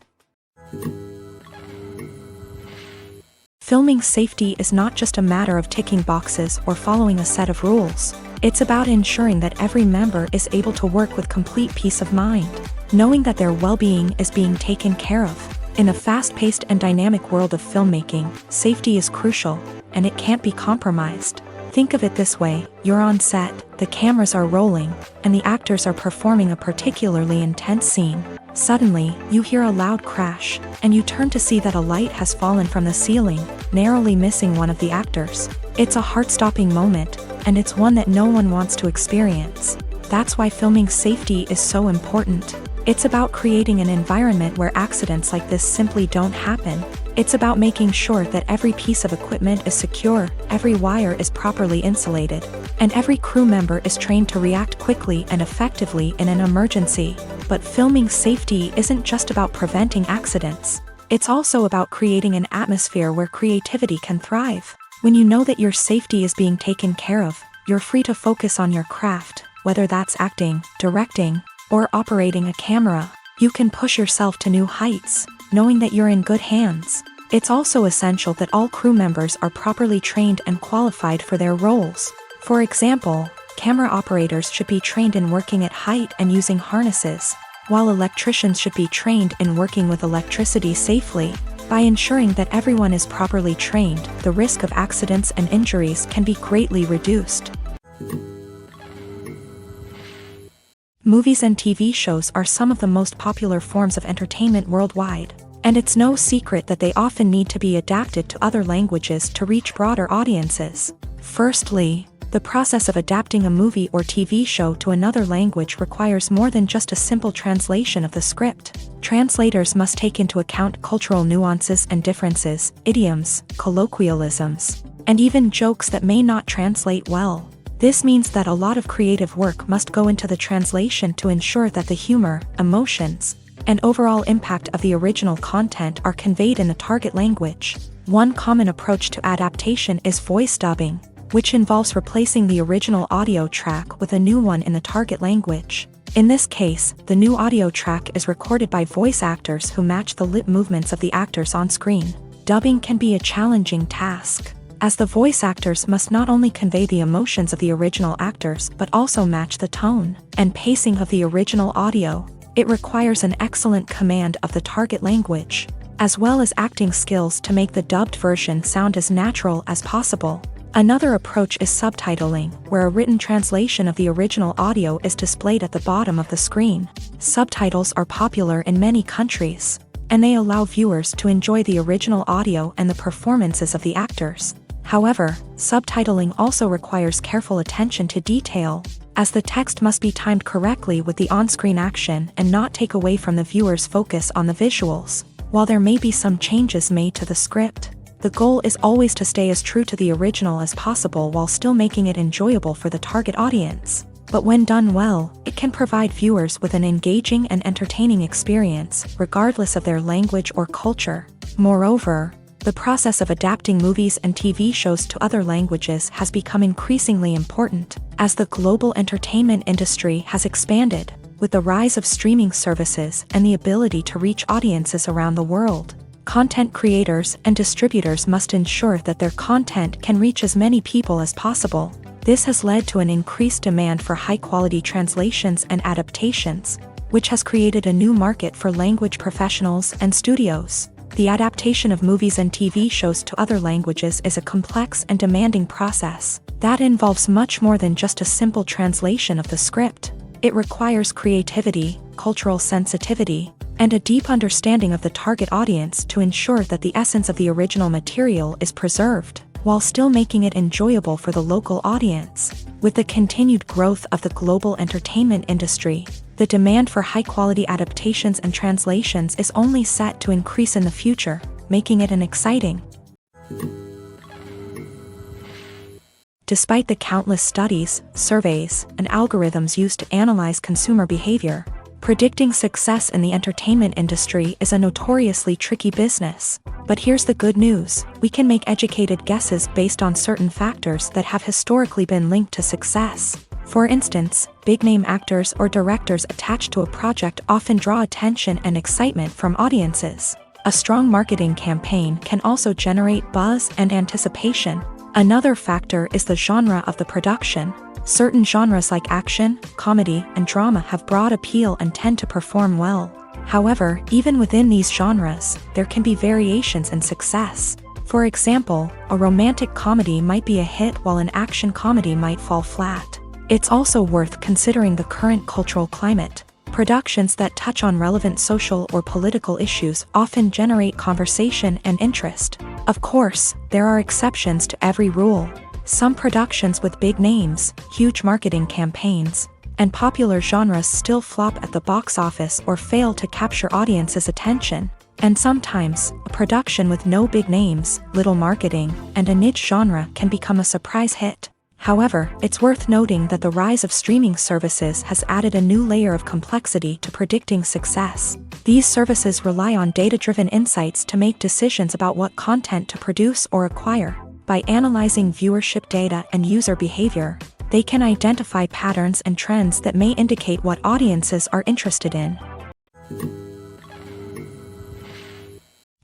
Filming safety is not just a matter of ticking boxes or following a set of rules. It's about ensuring that every member is able to work with complete peace of mind, knowing that their well-being is being taken care of. In a fast-paced and dynamic world of filmmaking, safety is crucial, and it can't be compromised. Think of it this way: you're on set, the cameras are rolling, and the actors are performing a particularly intense scene. Suddenly, you hear a loud crash, and you turn to see that a light has fallen from the ceiling, narrowly missing one of the actors. It's a heart-stopping moment, and it's one that no one wants to experience. That's why filming safety is so important. It's about creating an environment where accidents like this simply don't happen. It's about making sure that every piece of equipment is secure, every wire is properly insulated, and every crew member is trained to react quickly and effectively in an emergency. But filming safety isn't just about preventing accidents. It's also about creating an atmosphere where creativity can thrive. When you know that your safety is being taken care of, you're free to focus on your craft, whether that's acting, directing, or operating a camera. You can push yourself to new heights, knowing that you're in good hands. It's also essential that all crew members are properly trained and qualified for their roles. For example, camera operators should be trained in working at height and using harnesses, while electricians should be trained in working with electricity safely. By ensuring that everyone is properly trained, the risk of accidents and injuries can be greatly reduced. Movies and TV shows are some of the most popular forms of entertainment worldwide, and it's no secret that they often need to be adapted to other languages to reach broader audiences. Firstly, the process of adapting a movie or TV show to another language requires more than just a simple translation of the script. Translators must take into account cultural nuances and differences, idioms, colloquialisms, and even jokes that may not translate well. This means that a lot of creative work must go into the translation to ensure that the humor, emotions, and overall impact of the original content are conveyed in the target language. One common approach to adaptation is voice dubbing, which involves replacing the original audio track with a new one in the target language. In this case, the new audio track is recorded by voice actors who match the lip movements of the actors on screen. Dubbing can be a challenging task, as the voice actors must not only convey the emotions of the original actors but also match the tone and pacing of the original audio. It requires an excellent command of the target language, as well as acting skills to make the dubbed version sound as natural as possible. Another approach is subtitling, where a written translation of the original audio is displayed at the bottom of the screen. Subtitles are popular in many countries, and they allow viewers to enjoy the original audio and the performances of the actors. However, subtitling also requires careful attention to detail, as the text must be timed correctly with the on-screen action and not take away from the viewer's focus on the visuals. While there may be some changes made to the script, the goal is always to stay as true to the original as possible while still making it enjoyable for the target audience. But when done well, it can provide viewers with an engaging and entertaining experience, regardless of their language or culture. Moreover, the process of adapting movies and TV shows to other languages has become increasingly important, as the global entertainment industry has expanded, with the rise of streaming services and the ability to reach audiences around the world. Content creators and distributors must ensure that their content can reach as many people as possible. This has led to an increased demand for high-quality translations and adaptations, which has created a new market for language professionals and studios. The adaptation of movies and TV shows to other languages is a complex and demanding process that involves much more than just a simple translation of the script. It requires creativity, cultural sensitivity, and a deep understanding of the target audience to ensure that the essence of the original material is preserved, while still making it enjoyable for the local audience. With the continued growth of the global entertainment industry, the demand for high-quality adaptations and translations is only set to increase in the future, making it an exciting. Despite the countless studies, surveys, and algorithms used to analyze consumer behavior, predicting success in the entertainment industry is a notoriously tricky business. But here's the good news: we can make educated guesses based on certain factors that have historically been linked to success. For instance, big-name actors or directors attached to a project often draw attention and excitement from audiences. A strong marketing campaign can also generate buzz and anticipation. Another factor is the genre of the production. Certain genres like action, comedy, and drama have broad appeal and tend to perform well. However, even within these genres, there can be variations in success. For example, a romantic comedy might be a hit while an action comedy might fall flat. It's also worth considering the current cultural climate, Productions that touch on relevant social or political issues often generate conversation and interest. Of course, there are exceptions to every rule. Some productions with big names, huge marketing campaigns, and popular genres still flop at the box office or fail to capture audiences' attention. And sometimes, a production with no big names, little marketing, and a niche genre can become a surprise hit. However, it's worth noting that the rise of streaming services has added a new layer of complexity to predicting success. These services rely on data-driven insights to make decisions about what content to produce or acquire. By analyzing viewership data and user behavior, they can identify patterns and trends that may indicate what audiences are interested in.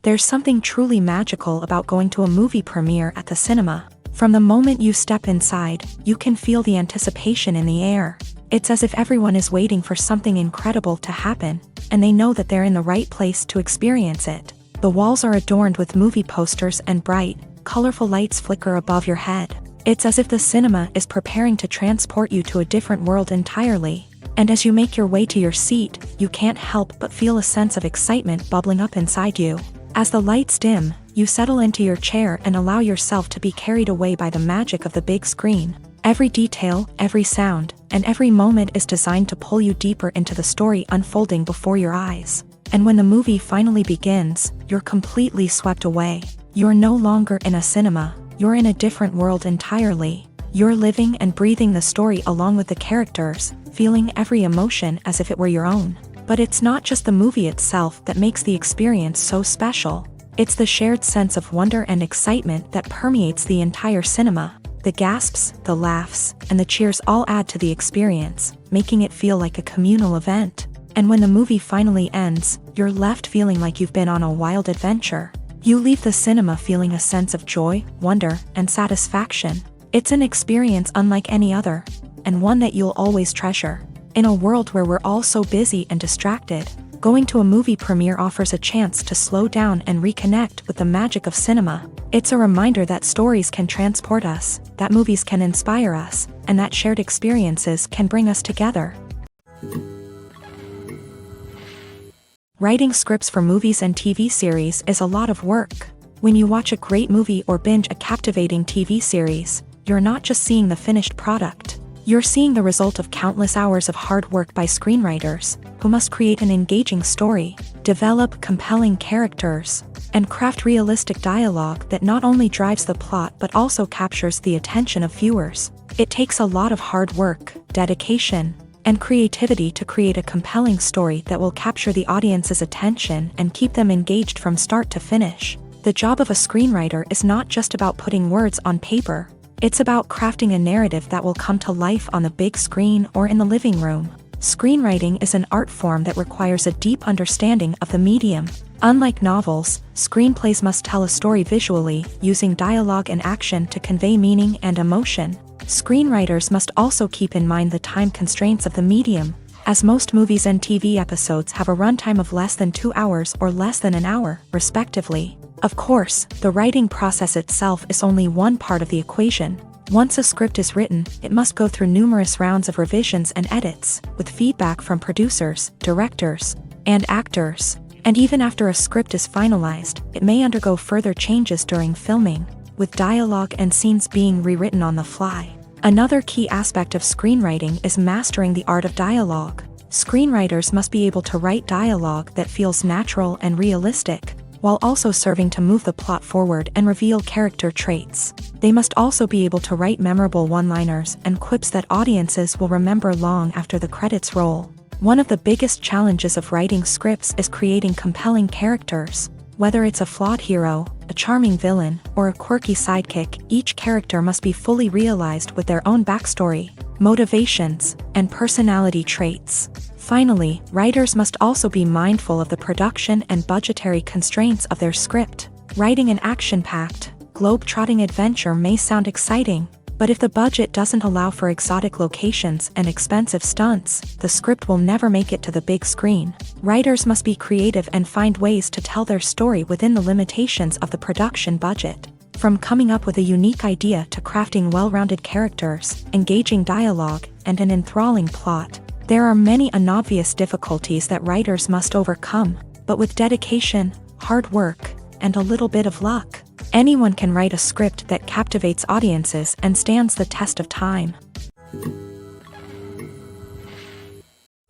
There's something truly magical about going to a movie premiere at the cinema. From the moment you step inside, you can feel the anticipation in the air. It's as if everyone is waiting for something incredible to happen, and they know that they're in the right place to experience it. The walls are adorned with movie posters and bright, colorful lights flicker above your head. It's as if the cinema is preparing to transport you to a different world entirely. And as you make your way to your seat, you can't help but feel a sense of excitement bubbling up inside you. As the lights dim, you settle into your chair and allow yourself to be carried away by the magic of the big screen. Every detail, every sound, and every moment is designed to pull you deeper into the story unfolding before your eyes. And when the movie finally begins, you're completely swept away. You're no longer in a cinema, you're in a different world entirely. You're living and breathing the story along with the characters, feeling every emotion as if it were your own. But it's not just the movie itself that makes the experience so special. It's the shared sense of wonder and excitement that permeates the entire cinema. The gasps, the laughs, and the cheers all add to the experience, making it feel like a communal event. And when the movie finally ends, you're left feeling like you've been on a wild adventure. You leave the cinema feeling a sense of joy, wonder, and satisfaction. It's an experience unlike any other, and one that you'll always treasure. In a world where we're all so busy and distracted, going to a movie premiere offers a chance to slow down and reconnect with the magic of cinema. It's a reminder that stories can transport us, that movies can inspire us, and that shared experiences can bring us together. Writing scripts for movies and TV series is a lot of work. When you watch a great movie or binge a captivating TV series, you're not just seeing the finished product. You're seeing the result of countless hours of hard work by screenwriters, who must create an engaging story, develop compelling characters, and craft realistic dialogue that not only drives the plot but also captures the attention of viewers. It takes a lot of hard work, dedication, and creativity to create a compelling story that will capture the audience's attention and keep them engaged from start to finish. The job of a screenwriter is not just about putting words on paper. It's about crafting a narrative that will come to life on the big screen or in the living room. Screenwriting is an art form that requires a deep understanding of the medium. Unlike novels, screenplays must tell a story visually, using dialogue and action to convey meaning and emotion. Screenwriters must also keep in mind the time constraints of the medium, as most movies and TV episodes have a runtime of less than 2 hours or less than an hour, respectively. Of course, the writing process itself is only one part of the equation. Once a script is written, it must go through numerous rounds of revisions and edits, with feedback from producers, directors, and actors. And even after a script is finalized, it may undergo further changes during filming, with dialogue and scenes being rewritten on the fly. Another key aspect of screenwriting is mastering the art of dialogue. Screenwriters must be able to write dialogue that feels natural and realistic, while also serving to move the plot forward and reveal character traits. They must also be able to write memorable one-liners and quips that audiences will remember long after the credits roll. One of the biggest challenges of writing scripts is creating compelling characters. Whether it's a flawed hero, a charming villain, or a quirky sidekick, each character must be fully realized with their own backstory, motivations, and personality traits. Finally, writers must also be mindful of the production and budgetary constraints of their script. Writing an action-packed, globe-trotting adventure may sound exciting, but if the budget doesn't allow for exotic locations and expensive stunts, the script will never make it to the big screen. Writers must be creative and find ways to tell their story within the limitations of the production budget. From coming up with a unique idea to crafting well-rounded characters, engaging dialogue, and an enthralling plot, There are many unobvious difficulties that writers must overcome, but with dedication, hard work, and a little bit of luck, anyone can write a script that captivates audiences and stands the test of time.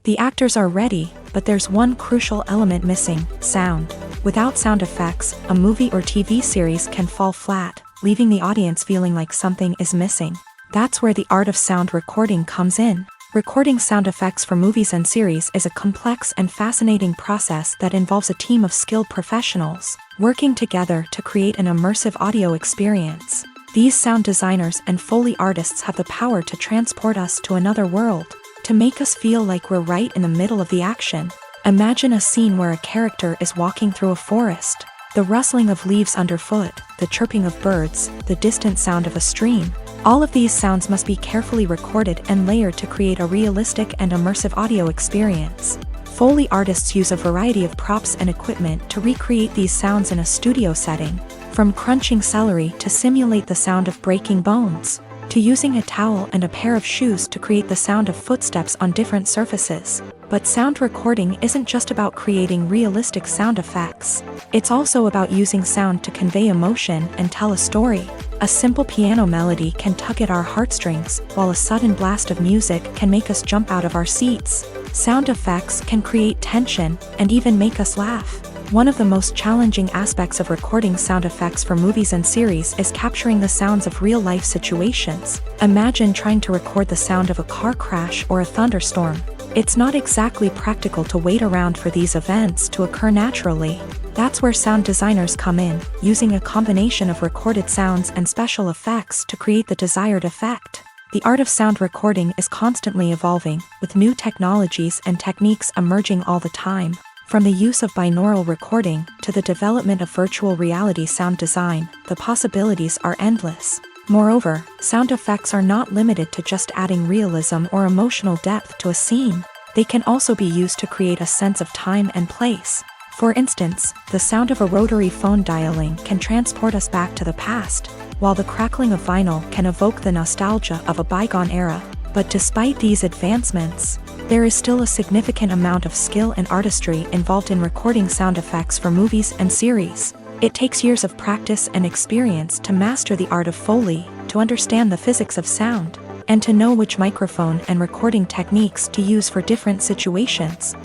The actors are ready, but there's one crucial element missing: sound. Without sound effects, a movie or TV series can fall flat, leaving the audience feeling like something is missing. That's where the art of sound recording comes in. Recording sound effects for movies and series is a complex and fascinating process that involves a team of skilled professionals working together to create an immersive audio experience. These sound designers and Foley artists have the power to transport us to another world, to make us feel like we're right in the middle of the action. Imagine a scene where a character is walking through a forest. The rustling of leaves underfoot, the chirping of birds, the distant sound of a stream. All of these sounds must be carefully recorded and layered to create a realistic and immersive audio experience. Foley artists use a variety of props and equipment to recreate these sounds in a studio setting, from crunching celery to simulate the sound of breaking bones, to using a towel and a pair of shoes to create the sound of footsteps on different surfaces. But sound recording isn't just about creating realistic sound effects. It's also about using sound to convey emotion and tell a story. A simple piano melody can tug at our heartstrings, while a sudden blast of music can make us jump out of our seats. Sound effects can create tension and even make us laugh. One of the most challenging aspects of recording sound effects for movies and series is capturing the sounds of real-life situations. Imagine trying to record the sound of a car crash or a thunderstorm. It's not exactly practical to wait around for these events to occur naturally. That's where sound designers come in, using a combination of recorded sounds and special effects to create the desired effect. The art of sound recording is constantly evolving, with new technologies and techniques emerging all the time. From the use of binaural recording to the development of virtual reality sound design, the possibilities are endless. Moreover, sound effects are not limited to just adding realism or emotional depth to a scene. They can also be used to create a sense of time and place. For instance, the sound of a rotary phone dialing can transport us back to the past, while the crackling of vinyl can evoke the nostalgia of a bygone era. But despite these advancements, there is still a significant amount of skill and artistry involved in recording sound effects for movies and series. It takes years of practice and experience to master the art of Foley, to understand the physics of sound, and to know which microphone and recording techniques to use for different situations.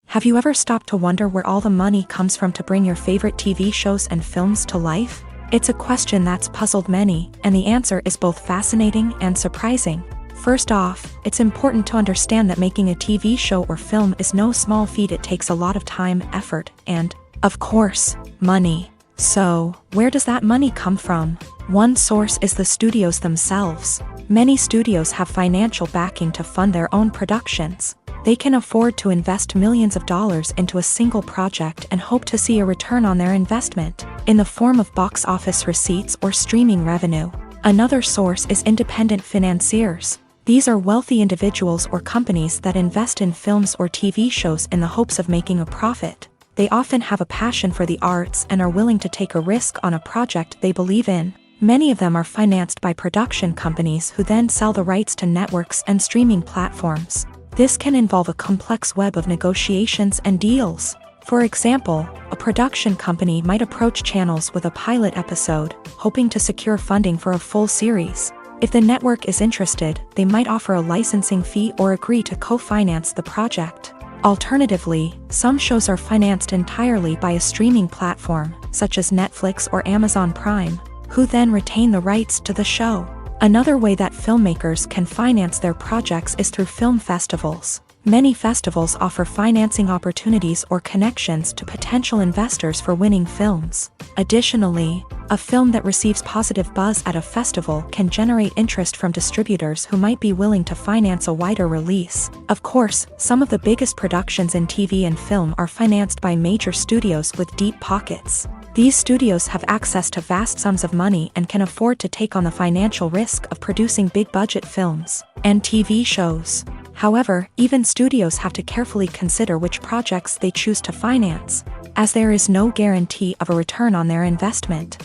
Have you ever stopped to wonder where all the money comes from to bring your favorite TV shows and films to life? It's a question that's puzzled many, and the answer is both fascinating and surprising. First off, it's important to understand that making a TV show or film is no small feat. It takes a lot of time, effort, and, of course, money. So, where does that money come from? One source is the studios themselves. Many studios have financial backing to fund their own productions. They can afford to invest millions of dollars into a single project and hope to see a return on their investment, in the form of box office receipts or streaming revenue. Another source is independent financiers. These are wealthy individuals or companies that invest in films or TV shows in the hopes of making a profit. They often have a passion for the arts and are willing to take a risk on a project they believe in. Many of them are financed by production companies who then sell the rights to networks and streaming platforms. This can involve a complex web of negotiations and deals. For example, a production company might approach channels with a pilot episode, hoping to secure funding for a full series. If the network is interested, they might offer a licensing fee or agree to co-finance the project. Alternatively, some shows are financed entirely by a streaming platform, such as Netflix or Amazon Prime, who then retain the rights to the show. Another way that filmmakers can finance their projects is through film festivals. Many festivals offer financing opportunities or connections to potential investors for winning films. Additionally, a film that receives positive buzz at a festival can generate interest from distributors who might be willing to finance a wider release. Of course, some of the biggest productions in TV and film are financed by major studios with deep pockets. These studios have access to vast sums of money and can afford to take on the financial risk of producing big-budget films and TV shows. However, even studios have to carefully consider which projects they choose to finance, as there is no guarantee of a return on their investment.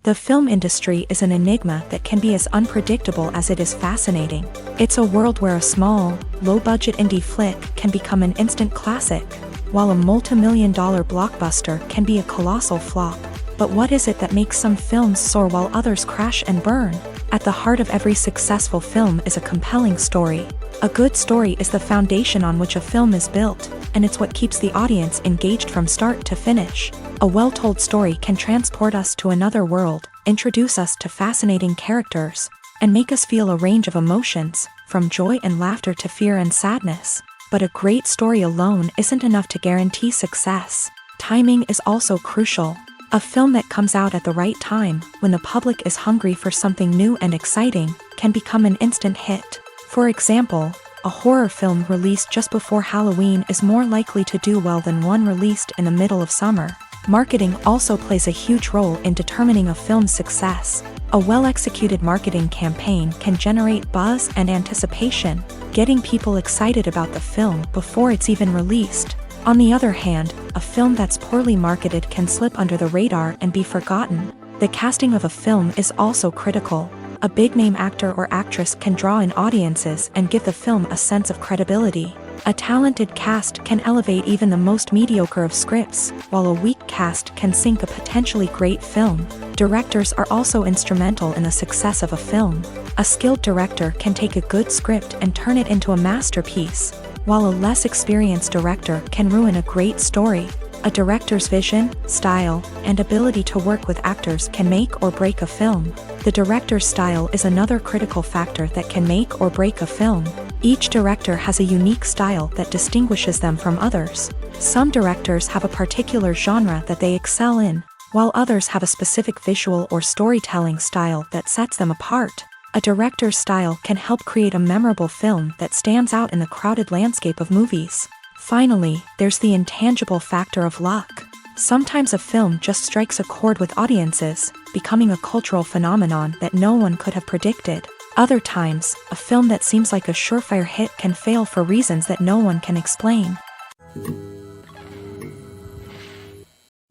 The film industry is an enigma that can be as unpredictable as it is fascinating. It's a world where a small, low-budget indie flick can become an instant classic, while a multi-million-dollar blockbuster can be a colossal flop. But what is it that makes some films soar while others crash and burn? At the heart of every successful film is a compelling story. A good story is the foundation on which a film is built, and it's what keeps the audience engaged from start to finish. A well-told story can transport us to another world, introduce us to fascinating characters, and make us feel a range of emotions, from joy and laughter to fear and sadness. But a great story alone isn't enough to guarantee success. Timing is also crucial. A film that comes out at the right time, when the public is hungry for something new and exciting, can become an instant hit. For example, a horror film released just before Halloween is more likely to do well than one released in the middle of summer. Marketing also plays a huge role in determining a film's success. A well-executed marketing campaign can generate buzz and anticipation, getting people excited about the film before it's even released. On the other hand, a film that's poorly marketed can slip under the radar and be forgotten. The casting of a film is also critical. A big-name actor or actress can draw in audiences and give the film a sense of credibility. A talented cast can elevate even the most mediocre of scripts, while a weak cast can sink a potentially great film. Directors are also instrumental in the success of a film. A skilled director can take a good script and turn it into a masterpiece, while a less experienced director can ruin a great story. A director's vision, style, and ability to work with actors can make or break a film. The director's style is another critical factor that can make or break a film. Each director has a unique style that distinguishes them from others. Some directors have a particular genre that they excel in, while others have a specific visual or storytelling style that sets them apart. A director's style can help create a memorable film that stands out in the crowded landscape of movies. Finally, there's the intangible factor of luck. Sometimes a film just strikes a chord with audiences, becoming a cultural phenomenon that no one could have predicted. Other times, a film that seems like a surefire hit can fail for reasons that no one can explain.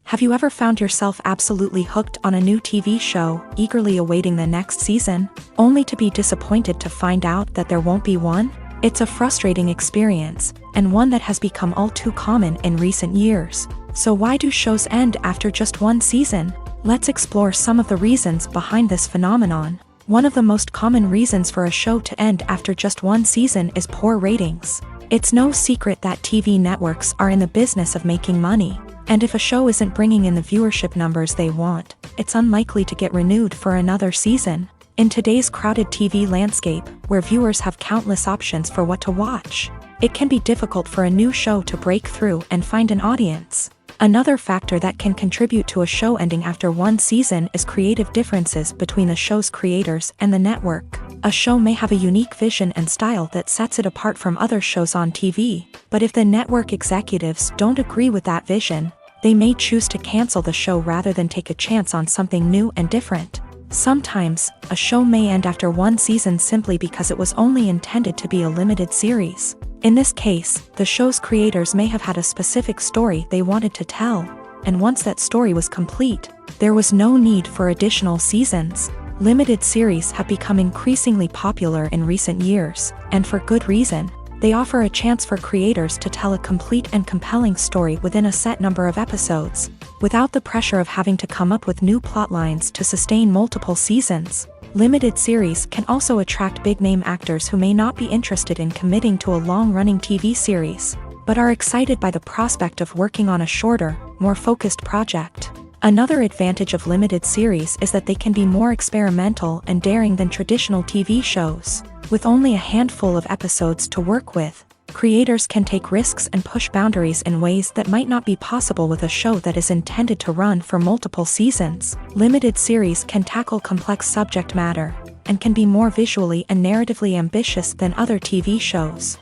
Have you ever found yourself absolutely hooked on a new TV show, eagerly awaiting the next season, only to be disappointed to find out that there won't be one? It's a frustrating experience, and one that has become all too common in recent years. So why do shows end after just one season? Let's explore some of the reasons behind this phenomenon. One of the most common reasons for a show to end after just one season is poor ratings. It's no secret that TV networks are in the business of making money, and if a show isn't bringing in the viewership numbers they want, it's unlikely to get renewed for another season. In today's crowded TV landscape, where viewers have countless options for what to watch, it can be difficult for a new show to break through and find an audience. Another factor that can contribute to a show ending after one season is creative differences between the show's creators and the network. A show may have a unique vision and style that sets it apart from other shows on TV, but if the network executives don't agree with that vision, they may choose to cancel the show rather than take a chance on something new and different. Sometimes, a show may end after one season simply because it was only intended to be a limited series. In this case, the show's creators may have had a specific story they wanted to tell, and once that story was complete, there was no need for additional seasons. Limited series have become increasingly popular in recent years, and for good reason. They offer a chance for creators to tell a complete and compelling story within a set number of episodes, without the pressure of having to come up with new plotlines to sustain multiple seasons. Limited series can also attract big-name actors who may not be interested in committing to a long-running TV series, but are excited by the prospect of working on a shorter, more focused project. Another advantage of limited series is that they can be more experimental and daring than traditional TV shows. With only a handful of episodes to work with, creators can take risks and push boundaries in ways that might not be possible with a show that is intended to run for multiple seasons. Limited series can tackle complex subject matter, and can be more visually and narratively ambitious than other TV shows.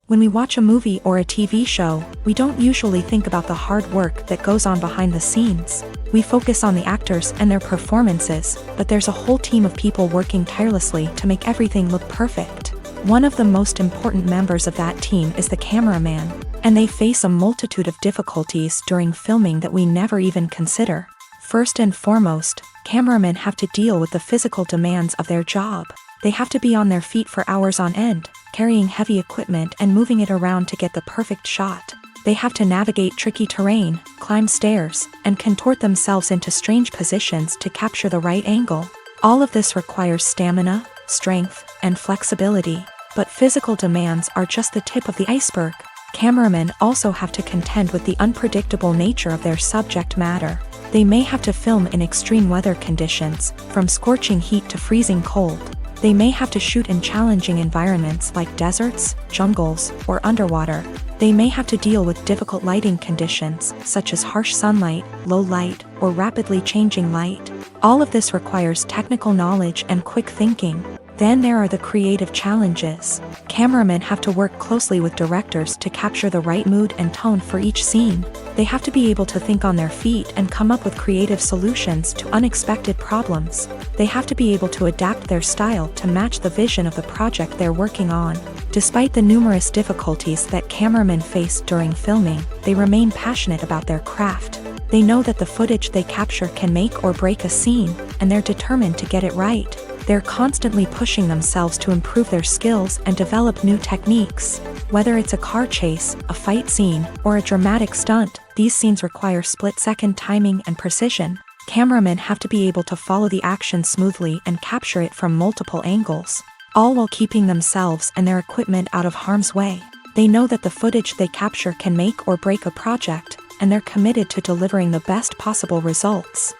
When we watch a movie or a TV show, we don't usually think about the hard work that goes on behind the scenes. We focus on the actors and their performances, but there's a whole team of people working tirelessly to make everything look perfect. One of the most important members of that team is the cameraman. And they face a multitude of difficulties during filming that we never even consider. First and foremost, cameramen have to deal with the physical demands of their job. They have to be on their feet for hours on end, carrying heavy equipment and moving it around to get the perfect shot. They have to navigate tricky terrain, climb stairs, and contort themselves into strange positions to capture the right angle. All of this requires stamina, strength, and flexibility. But physical demands are just the tip of the iceberg. Cameramen also have to contend with the unpredictable nature of their subject matter. They may have to film in extreme weather conditions, from scorching heat to freezing cold. They may have to shoot in challenging environments like deserts, jungles, or underwater. They may have to deal with difficult lighting conditions, such as harsh sunlight, low light, or rapidly changing light. All of this requires technical knowledge and quick thinking. Then there are the creative challenges. Cameramen have to work closely with directors to capture the right mood and tone for each scene. They have to be able to think on their feet and come up with creative solutions to unexpected problems. They have to be able to adapt their style to match the vision of the project they're working on. Despite the numerous difficulties that cameramen face during filming, they remain passionate about their craft. They know that the footage they capture can make or break a scene, and they're determined to get it right. They're constantly pushing themselves to improve their skills and develop new techniques. Whether it's a car chase, a fight scene, or a dramatic stunt, these scenes require split-second timing and precision. Cameramen have to be able to follow the action smoothly and capture it from multiple angles, all while keeping themselves and their equipment out of harm's way. They know that the footage they capture can make or break a project, and they're committed to delivering the best possible results.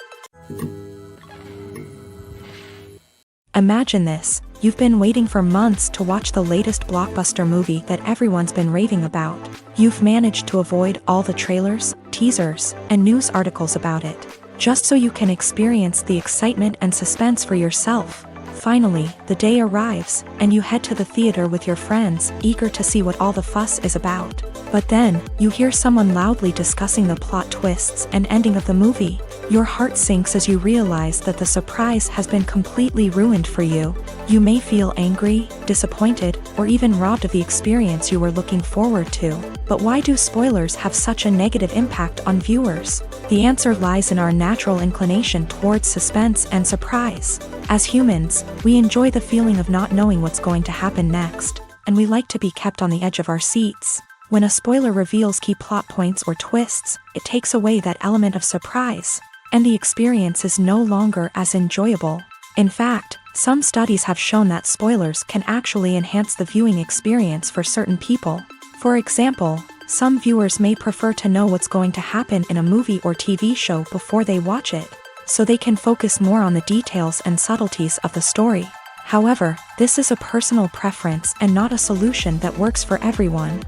Imagine this: you've been waiting for months to watch the latest blockbuster movie that everyone's been raving about. You've managed to avoid all the trailers, teasers, and news articles about it, just so you can experience the excitement and suspense for yourself. Finally, the day arrives, and you head to the theater with your friends, eager to see what all the fuss is about. But then, you hear someone loudly discussing the plot twists and ending of the movie. Your heart sinks as you realize that the surprise has been completely ruined for you. You may feel angry, disappointed, or even robbed of the experience you were looking forward to. But why do spoilers have such a negative impact on viewers? The answer lies in our natural inclination towards suspense and surprise. As humans, we enjoy the feeling of not knowing what's going to happen next, and we like to be kept on the edge of our seats. When a spoiler reveals key plot points or twists, it takes away that element of surprise, and the experience is no longer as enjoyable. In fact, some studies have shown that spoilers can actually enhance the viewing experience for certain people. For example, some viewers may prefer to know what's going to happen in a movie or TV show before they watch it, so they can focus more on the details and subtleties of the story. However, this is a personal preference and not a solution that works for everyone.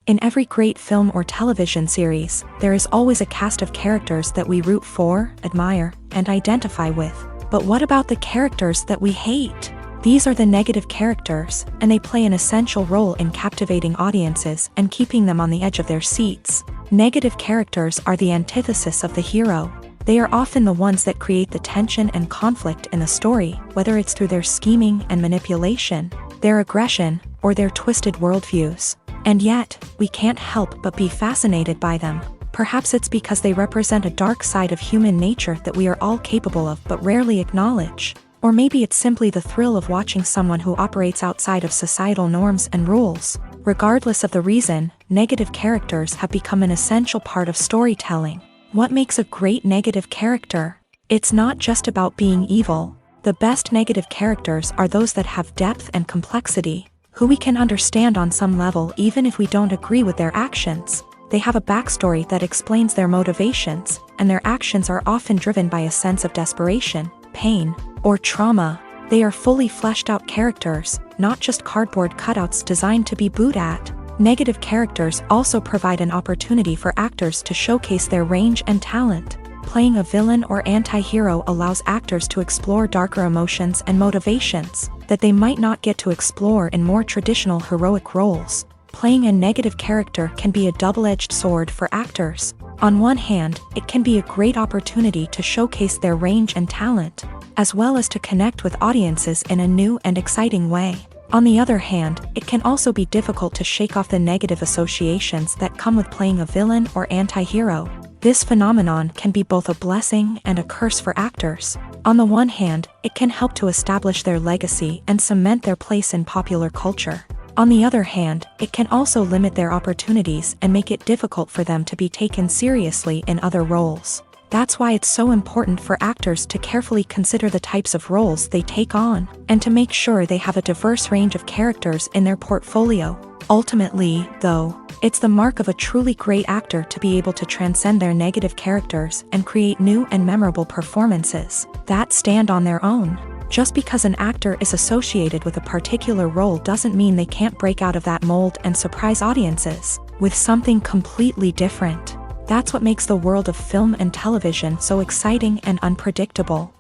In every great film or television series, there is always a cast of characters that we root for, admire, and identify with. But what about the characters that we hate? These are the negative characters, and they play an essential role in captivating audiences and keeping them on the edge of their seats. Negative characters are the antithesis of the hero. They are often the ones that create the tension and conflict in the story, whether it's through their scheming and manipulation, their aggression, or their twisted worldviews. And yet, we can't help but be fascinated by them. Perhaps it's because they represent a dark side of human nature that we are all capable of but rarely acknowledge. Or maybe it's simply the thrill of watching someone who operates outside of societal norms and rules. Regardless of the reason, negative characters have become an essential part of storytelling. What makes a great negative character? It's not just about being evil. The best negative characters are those that have depth and complexity, who we can understand on some level even if we don't agree with their actions. They have a backstory that explains their motivations, and their actions are often driven by a sense of desperation, pain, or trauma. They are fully fleshed out characters, not just cardboard cutouts designed to be booed at. Negative characters also provide an opportunity for actors to showcase their range and talent. Playing a villain or anti-hero allows actors to explore darker emotions and motivations that they might not get to explore in more traditional heroic roles. Playing a negative character can be a double-edged sword for actors. On one hand, it can be a great opportunity to showcase their range and talent, as well as to connect with audiences in a new and exciting way. On the other hand, it can also be difficult to shake off the negative associations that come with playing a villain or anti-hero. This phenomenon can be both a blessing and a curse for actors. On the one hand, it can help to establish their legacy and cement their place in popular culture. On the other hand, it can also limit their opportunities and make it difficult for them to be taken seriously in other roles. That's why it's so important for actors to carefully consider the types of roles they take on, and to make sure they have a diverse range of characters in their portfolio. Ultimately, though, it's the mark of a truly great actor to be able to transcend their negative characters and create new and memorable performances that stand on their own. Just because an actor is associated with a particular role doesn't mean they can't break out of that mold and surprise audiences with something completely different. That's what makes the world of film and television so exciting and unpredictable.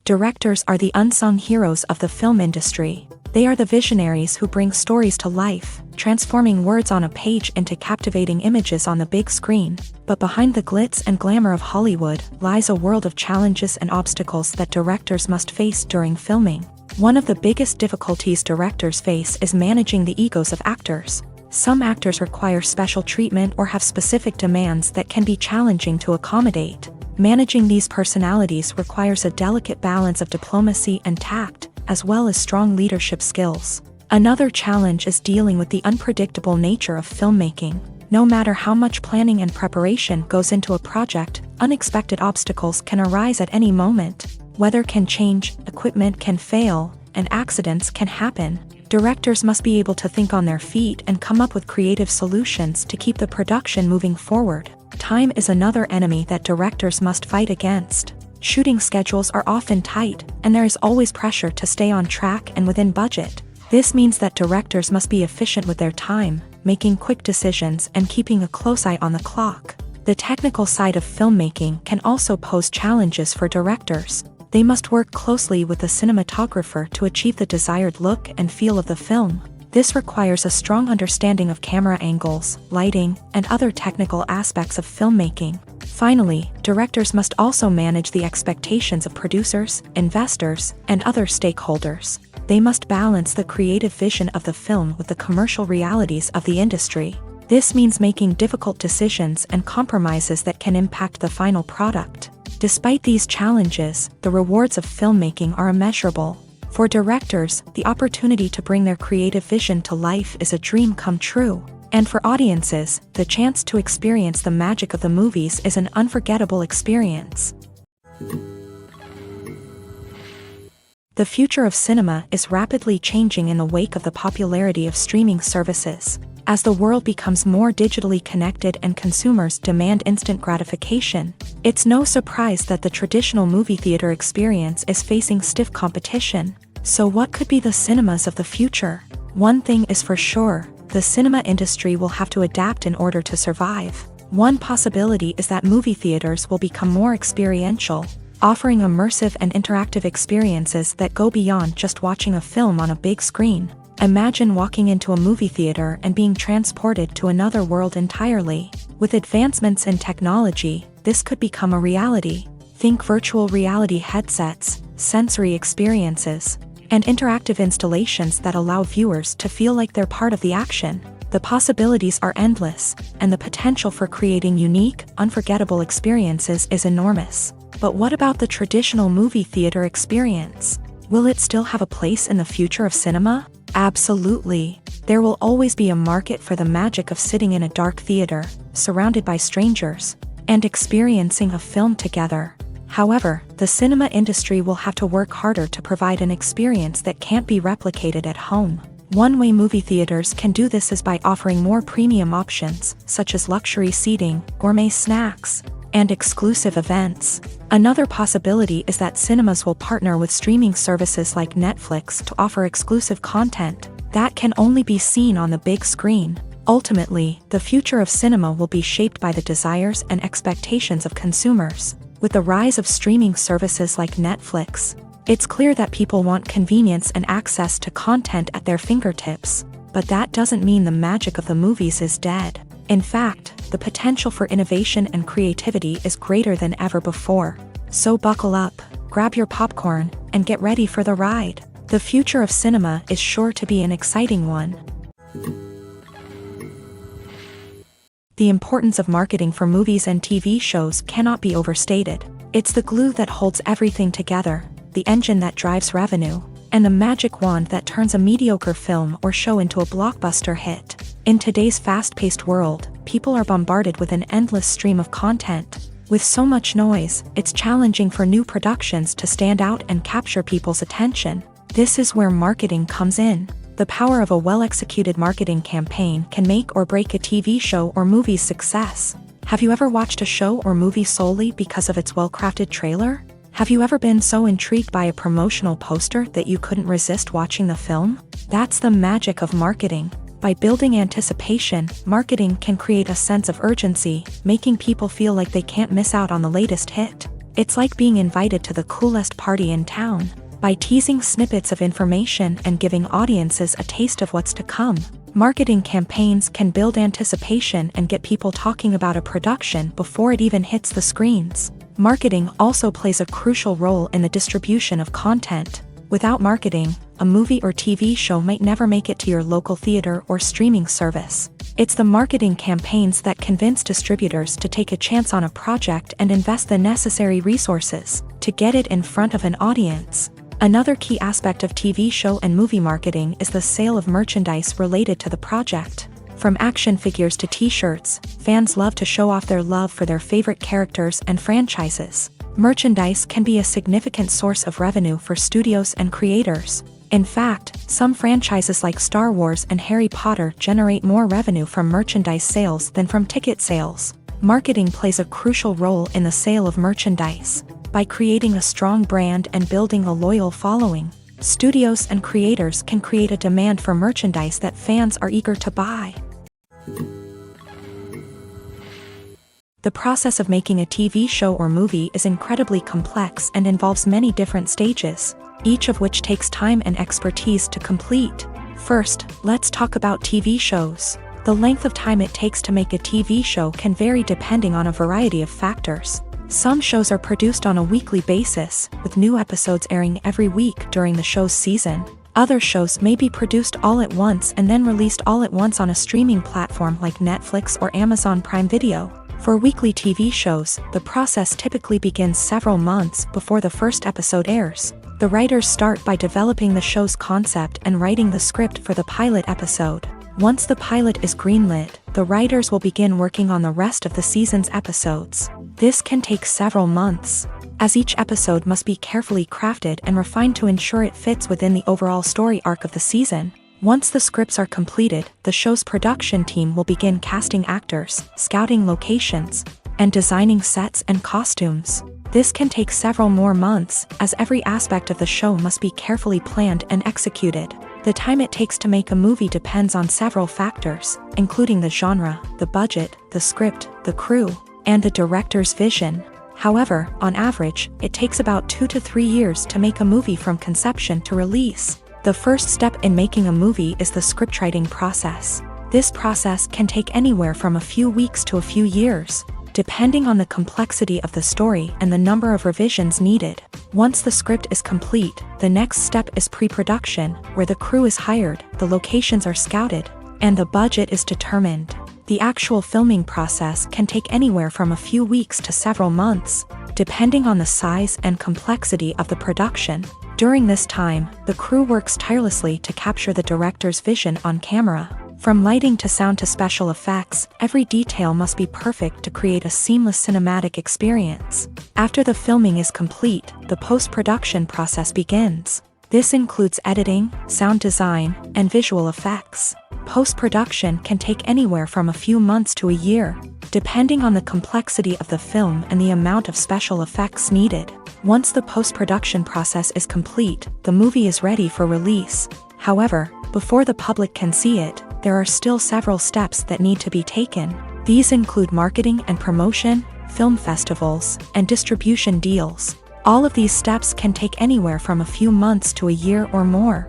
Directors are the unsung heroes of the film industry. They are the visionaries who bring stories to life, transforming words on a page into captivating images on the big screen. But behind the glitz and glamour of Hollywood lies a world of challenges and obstacles that directors must face during filming. One of the biggest difficulties directors face is managing the egos of actors. Some actors require special treatment or have specific demands that can be challenging to accommodate. Managing these personalities requires a delicate balance of diplomacy and tact, as well as strong leadership skills. Another challenge is dealing with the unpredictable nature of filmmaking. No matter how much planning and preparation goes into a project, unexpected obstacles can arise at any moment. Weather can change, equipment can fail, and accidents can happen. Directors must be able to think on their feet and come up with creative solutions to keep the production moving forward. Time is another enemy that directors must fight against. Shooting schedules are often tight, and there is always pressure to stay on track and within budget. This means that directors must be efficient with their time, making quick decisions and keeping a close eye on the clock. The technical side of filmmaking can also pose challenges for directors. They must work closely with the cinematographer to achieve the desired look and feel of the film. This requires a strong understanding of camera angles, lighting, and other technical aspects of filmmaking. Finally, directors must also manage the expectations of producers, investors, and other stakeholders. They must balance the creative vision of the film with the commercial realities of the industry. This means making difficult decisions and compromises that can impact the final product. Despite these challenges, the rewards of filmmaking are immeasurable. For directors, the opportunity to bring their creative vision to life is a dream come true. And for audiences, the chance to experience the magic of the movies is an unforgettable experience. The future of cinema is rapidly changing in the wake of the popularity of streaming services. As the world becomes more digitally connected and consumers demand instant gratification, it's no surprise that the traditional movie theater experience is facing stiff competition. So what could be the cinemas of the future? One thing is for sure, the cinema industry will have to adapt in order to survive. One possibility is that movie theaters will become more experiential, offering immersive and interactive experiences that go beyond just watching a film on a big screen. Imagine walking into a movie theater and being transported to another world entirely. With advancements in technology, this could become a reality. Think virtual reality headsets, sensory experiences, and interactive installations that allow viewers to feel like they're part of the action. The possibilities are endless, and the potential for creating unique, unforgettable experiences is enormous. But what about the traditional movie theater experience? Will it still have a place in the future of cinema? Absolutely. There will always be a market for the magic of sitting in a dark theater, surrounded by strangers, and experiencing a film together. However, the cinema industry will have to work harder to provide an experience that can't be replicated at home. One way movie theaters can do this is by offering more premium options, such as luxury seating, gourmet snacks, and exclusive events. Another possibility is that cinemas will partner with streaming services like Netflix to offer exclusive content that can only be seen on the big screen. Ultimately, the future of cinema will be shaped by the desires and expectations of consumers. With the rise of streaming services like Netflix, it's clear that people want convenience and access to content at their fingertips. But that doesn't mean the magic of the movies is dead. In fact, the potential for innovation and creativity is greater than ever before. So buckle up, grab your popcorn, and get ready for the ride. The future of cinema is sure to be an exciting one. The importance of marketing for movies and TV shows cannot be overstated. It's the glue that holds everything together, the engine that drives revenue, and the magic wand that turns a mediocre film or show into a blockbuster hit. In today's fast-paced world, people are bombarded with an endless stream of content. With so much noise, it's challenging for new productions to stand out and capture people's attention. This is where marketing comes in. The power of a well-executed marketing campaign can make or break a TV show or movie's success. Have you ever watched a show or movie solely because of its well-crafted trailer? Have you ever been so intrigued by a promotional poster that you couldn't resist watching the film? That's the magic of marketing. By building anticipation, marketing can create a sense of urgency, making people feel like they can't miss out on the latest hit. It's like being invited to the coolest party in town. By teasing snippets of information and giving audiences a taste of what's to come, marketing campaigns can build anticipation and get people talking about a production before it even hits the screens. Marketing also plays a crucial role in the distribution of content. Without marketing, a movie or TV show might never make it to your local theater or streaming service. It's the marketing campaigns that convince distributors to take a chance on a project and invest the necessary resources to get it in front of an audience. Another key aspect of TV show and movie marketing is the sale of merchandise related to the project. From action figures to t-shirts, fans love to show off their love for their favorite characters and franchises. Merchandise can be a significant source of revenue for studios and creators. In fact, some franchises like Star Wars and Harry Potter generate more revenue from merchandise sales than from ticket sales. Marketing plays a crucial role in the sale of merchandise. By creating a strong brand and building a loyal following, studios and creators can create a demand for merchandise that fans are eager to buy. The process of making a TV show or movie is incredibly complex and involves many different stages, each of which takes time and expertise to complete. First, let's talk about TV shows. The length of time it takes to make a TV show can vary depending on a variety of factors. Some shows are produced on a weekly basis, with new episodes airing every week during the show's season. Other shows may be produced all at once and then released all at once on a streaming platform like Netflix or Amazon Prime Video. For weekly TV shows, the process typically begins several months before the first episode airs. The writers start by developing the show's concept and writing the script for the pilot episode. Once the pilot is greenlit, the writers will begin working on the rest of the season's episodes. This can take several months, as each episode must be carefully crafted and refined to ensure it fits within the overall story arc of the season. Once the scripts are completed, the show's production team will begin casting actors, scouting locations, and designing sets and costumes. This can take several more months, as every aspect of the show must be carefully planned and executed. The time it takes to make a movie depends on several factors, including the genre, the budget, the script, the crew, and the director's vision. However, on average, it takes about 2 to 3 years to make a movie from conception to release. The first step in making a movie is the scriptwriting process. This process can take anywhere from a few weeks to a few years, depending on the complexity of the story and the number of revisions needed. Once the script is complete, the next step is pre-production, where the crew is hired, the locations are scouted, and the budget is determined. The actual filming process can take anywhere from a few weeks to several months, depending on the size and complexity of the production. During this time, the crew works tirelessly to capture the director's vision on camera. From lighting to sound to special effects, every detail must be perfect to create a seamless cinematic experience. After the filming is complete, the post-production process begins. This includes editing, sound design, and visual effects. Post-production can take anywhere from a few months to a year, depending on the complexity of the film and the amount of special effects needed. Once the post-production process is complete, the movie is ready for release. However, before the public can see it, there are still several steps that need to be taken. These include marketing and promotion, film festivals, and distribution deals. All of these steps can take anywhere from a few months to a year or more.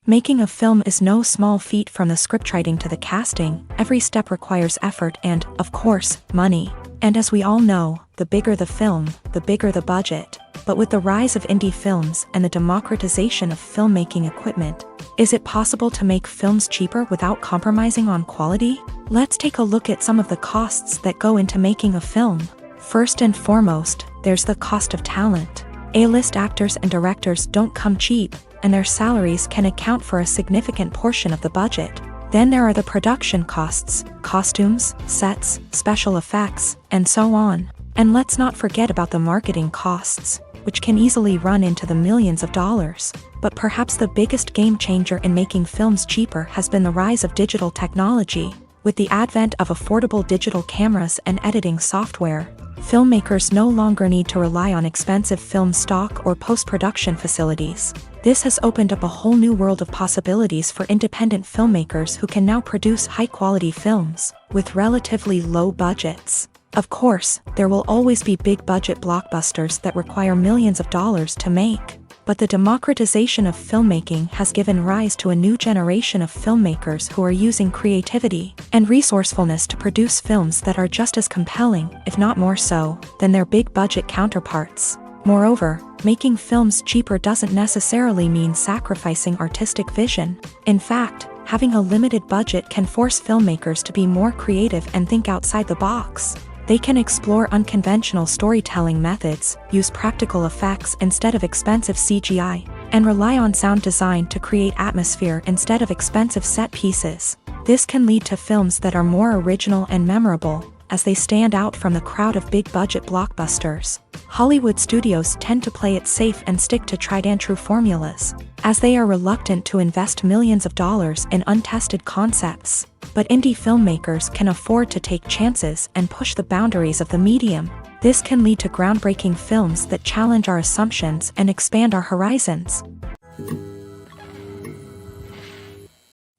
Making a film is no small feat. From the scriptwriting to the casting, every step requires effort and, of course, money. And as we all know, the bigger the film, the bigger the budget. But with the rise of indie films and the democratization of filmmaking equipment, is it possible to make films cheaper without compromising on quality? Let's take a look at some of the costs that go into making a film. First and foremost, there's the cost of talent. A-list actors and directors don't come cheap, and their salaries can account for a significant portion of the budget. Then there are the production costs, costumes, sets, special effects, and so on. And let's not forget about the marketing costs, which can easily run into the millions of dollars. But perhaps the biggest game changer in making films cheaper has been the rise of digital technology. With the advent of affordable digital cameras and editing software, filmmakers no longer need to rely on expensive film stock or post-production facilities. This has opened up a whole new world of possibilities for independent filmmakers who can now produce high-quality films with relatively low budgets. Of course, there will always be big-budget blockbusters that require millions of dollars to make. But the democratization of filmmaking has given rise to a new generation of filmmakers who are using creativity and resourcefulness to produce films that are just as compelling, if not more so, than their big-budget counterparts. Moreover, making films cheaper doesn't necessarily mean sacrificing artistic vision. In fact, having a limited budget can force filmmakers to be more creative and think outside the box. They can explore unconventional storytelling methods, use practical effects instead of expensive CGI, and rely on sound design to create atmosphere instead of expensive set pieces. This can lead to films that are more original and memorable, as they stand out from the crowd of big-budget blockbusters. Hollywood studios tend to play it safe and stick to tried-and-true formulas, as they are reluctant to invest millions of dollars in untested concepts. But indie filmmakers can afford to take chances and push the boundaries of the medium. This can lead to groundbreaking films that challenge our assumptions and expand our horizons.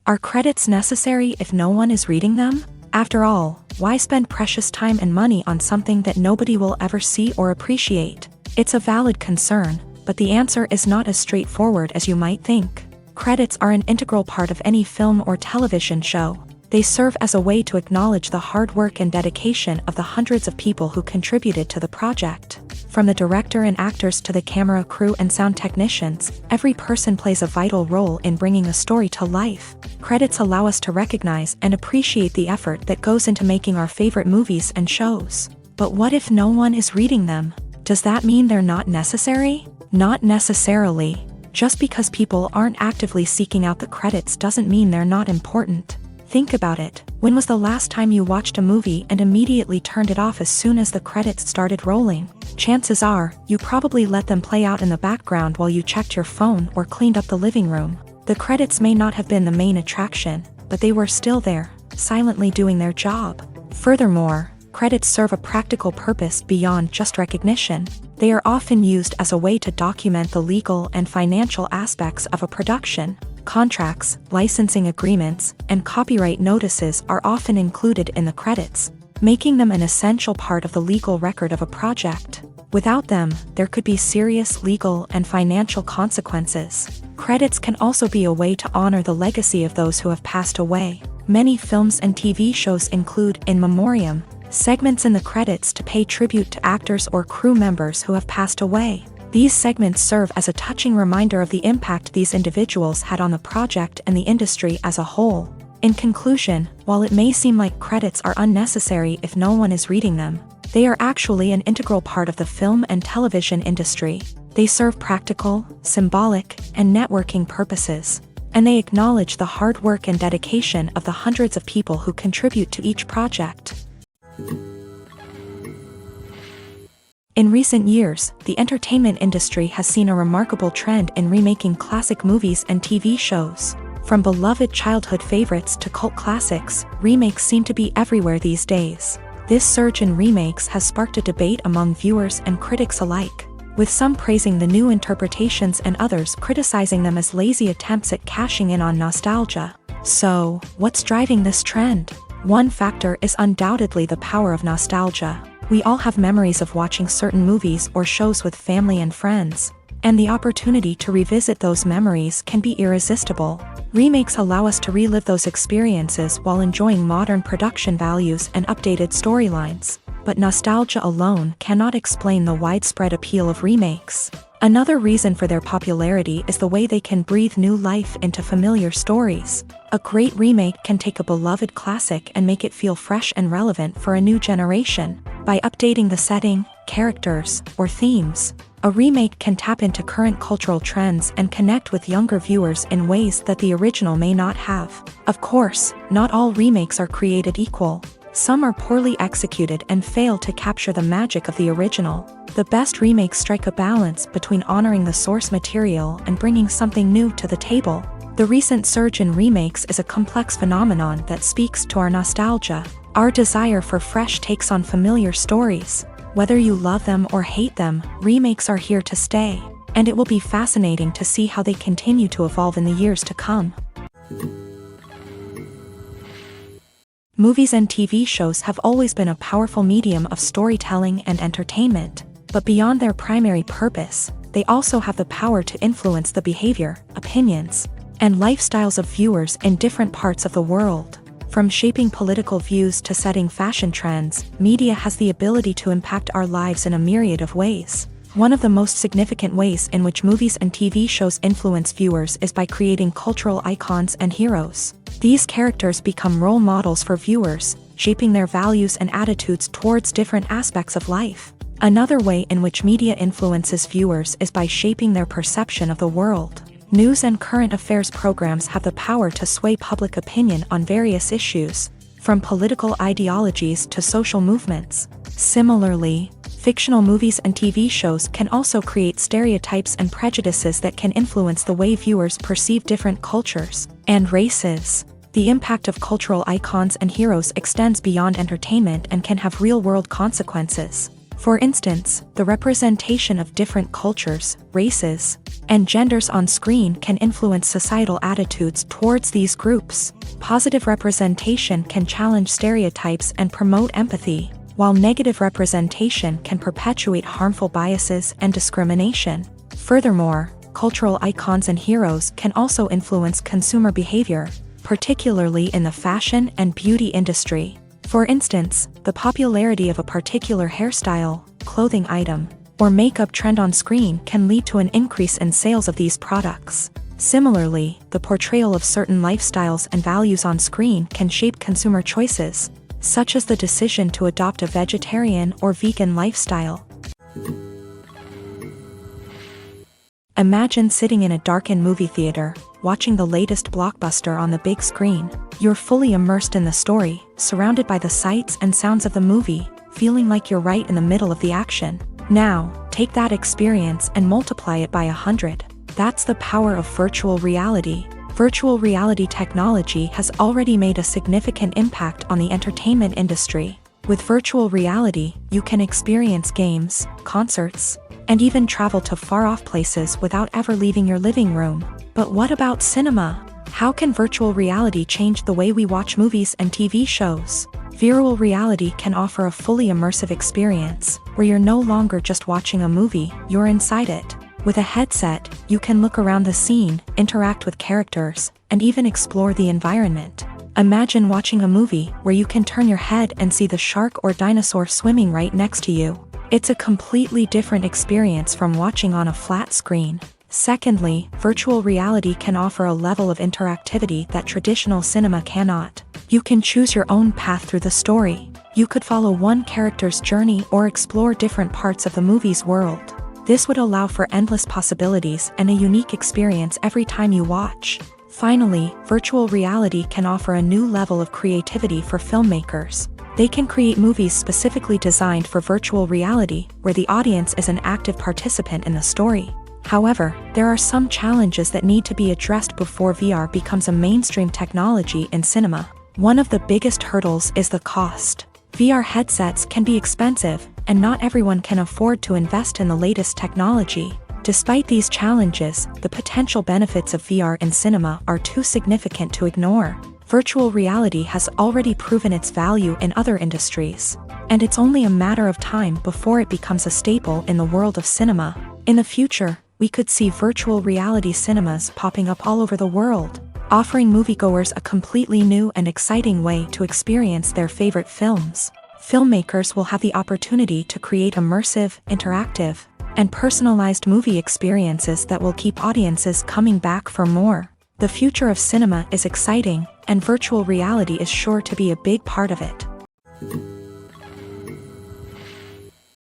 Are credits necessary if no one is reading them? After all, why spend precious time and money on something that nobody will ever see or appreciate? It's a valid concern, but the answer is not as straightforward as you might think. Credits are an integral part of any film or television show. They serve as a way to acknowledge the hard work and dedication of the hundreds of people who contributed to the project. From the director and actors to the camera crew and sound technicians, every person plays a vital role in bringing a story to life. Credits allow us to recognize and appreciate the effort that goes into making our favorite movies and shows. But what if no one is reading them? Does that mean they're not necessary? Not necessarily. Just because people aren't actively seeking out the credits doesn't mean they're not important. Think about it. When was the last time you watched a movie and immediately turned it off as soon as the credits started rolling? Chances are, you probably let them play out in the background while you checked your phone or cleaned up the living room. The credits may not have been the main attraction, but they were still there, silently doing their job. Furthermore, credits serve a practical purpose beyond just recognition. They are often used as a way to document the legal and financial aspects of a production. Contracts, licensing agreements, and copyright notices are often included in the credits, making them an essential part of the legal record of a project. Without them, there could be serious legal and financial consequences. Credits can also be a way to honor the legacy of those who have passed away. Many films and TV shows include in memoriam segments in the credits to pay tribute to actors or crew members who have passed away. These segments serve as a touching reminder of the impact these individuals had on the project and the industry as a whole. In conclusion, while it may seem like credits are unnecessary if no one is reading them, they are actually an integral part of the film and television industry. They serve practical, symbolic, and networking purposes, and they acknowledge the hard work and dedication of the hundreds of people who contribute to each project. In recent years, the entertainment industry has seen a remarkable trend in remaking classic movies and TV shows. From beloved childhood favorites to cult classics, remakes seem to be everywhere these days. This surge in remakes has sparked a debate among viewers and critics alike, with some praising the new interpretations and others criticizing them as lazy attempts at cashing in on nostalgia. So, what's driving this trend? One factor is undoubtedly the power of nostalgia. We all have memories of watching certain movies or shows with family and friends, and the opportunity to revisit those memories can be irresistible. Remakes allow us to relive those experiences while enjoying modern production values and updated storylines. but nostalgia alone cannot explain the widespread appeal of remakes. Another reason for their popularity is the way they can breathe new life into familiar stories. A great remake can take a beloved classic and make it feel fresh and relevant for a new generation. By updating the setting, characters, or themes, a remake can tap into current cultural trends and connect with younger viewers in ways that the original may not have. Of course, not all remakes are created equal. Some are poorly executed and fail to capture the magic of the original. The best remakes strike a balance between honoring the source material and bringing something new to the table. The recent surge in remakes is a complex phenomenon that speaks to our nostalgia, our desire for fresh takes on familiar stories. Whether you love them or hate them, remakes are here to stay, and it will be fascinating to see how they continue to evolve in the years to come. Movies and TV shows have always been a powerful medium of storytelling and entertainment, but beyond their primary purpose, they also have the power to influence the behavior, opinions, and lifestyles of viewers in different parts of the world. From shaping political views to setting fashion trends, media has the ability to impact our lives in a myriad of ways. One of the most significant ways in which movies and TV shows influence viewers is by creating cultural icons and heroes. These characters become role models for viewers, shaping their values and attitudes towards different aspects of life. Another way in which media influences viewers is by shaping their perception of the world. News and current affairs programs have the power to sway public opinion on various issues, from political ideologies to social movements. Similarly, fictional movies and TV shows can also create stereotypes and prejudices that can influence the way viewers perceive different cultures and races. The impact of cultural icons and heroes extends beyond entertainment and can have real-world consequences. For instance, the representation of different cultures, races, and genders on screen can influence societal attitudes towards these groups. Positive representation can challenge stereotypes and promote empathy, while negative representation can perpetuate harmful biases and discrimination. Furthermore, cultural icons and heroes can also influence consumer behavior, particularly in the fashion and beauty industry. For instance, the popularity of a particular hairstyle, clothing item, or makeup trend on screen can lead to an increase in sales of these products. Similarly, the portrayal of certain lifestyles and values on screen can shape consumer choices, such as the decision to adopt a vegetarian or vegan lifestyle. Imagine sitting in a darkened movie theater, watching the latest blockbuster on the big screen. You're fully immersed in the story, surrounded by the sights and sounds of the movie, feeling like you're right in the middle of the action. Now, take that experience and multiply it by 100. That's the power of virtual reality. Virtual reality technology has already made a significant impact on the entertainment industry. With virtual reality, you can experience games, concerts, and even travel to far-off places without ever leaving your living room. But what about cinema? How can virtual reality change the way we watch movies and TV shows? Virtual reality can offer a fully immersive experience, where you're no longer just watching a movie, you're inside it. With a headset, you can look around the scene, interact with characters, and even explore the environment. Imagine watching a movie where you can turn your head and see the shark or dinosaur swimming right next to you. It's a completely different experience from watching on a flat screen. Secondly, virtual reality can offer a level of interactivity that traditional cinema cannot. You can choose your own path through the story. You could follow one character's journey or explore different parts of the movie's world. This would allow for endless possibilities and a unique experience every time you watch. Finally, virtual reality can offer a new level of creativity for filmmakers. They can create movies specifically designed for virtual reality, where the audience is an active participant in the story. However, there are some challenges that need to be addressed before VR becomes a mainstream technology in cinema. One of the biggest hurdles is the cost. VR headsets can be expensive, and not everyone can afford to invest in the latest technology. Despite these challenges, the potential benefits of VR in cinema are too significant to ignore. Virtual reality has already proven its value in other industries, and it's only a matter of time before it becomes a staple in the world of cinema. In the future, we could see virtual reality cinemas popping up all over the world, offering moviegoers a completely new and exciting way to experience their favorite films. Filmmakers will have the opportunity to create immersive, interactive, and personalized movie experiences that will keep audiences coming back for more. The future of cinema is exciting, and virtual reality is sure to be a big part of it.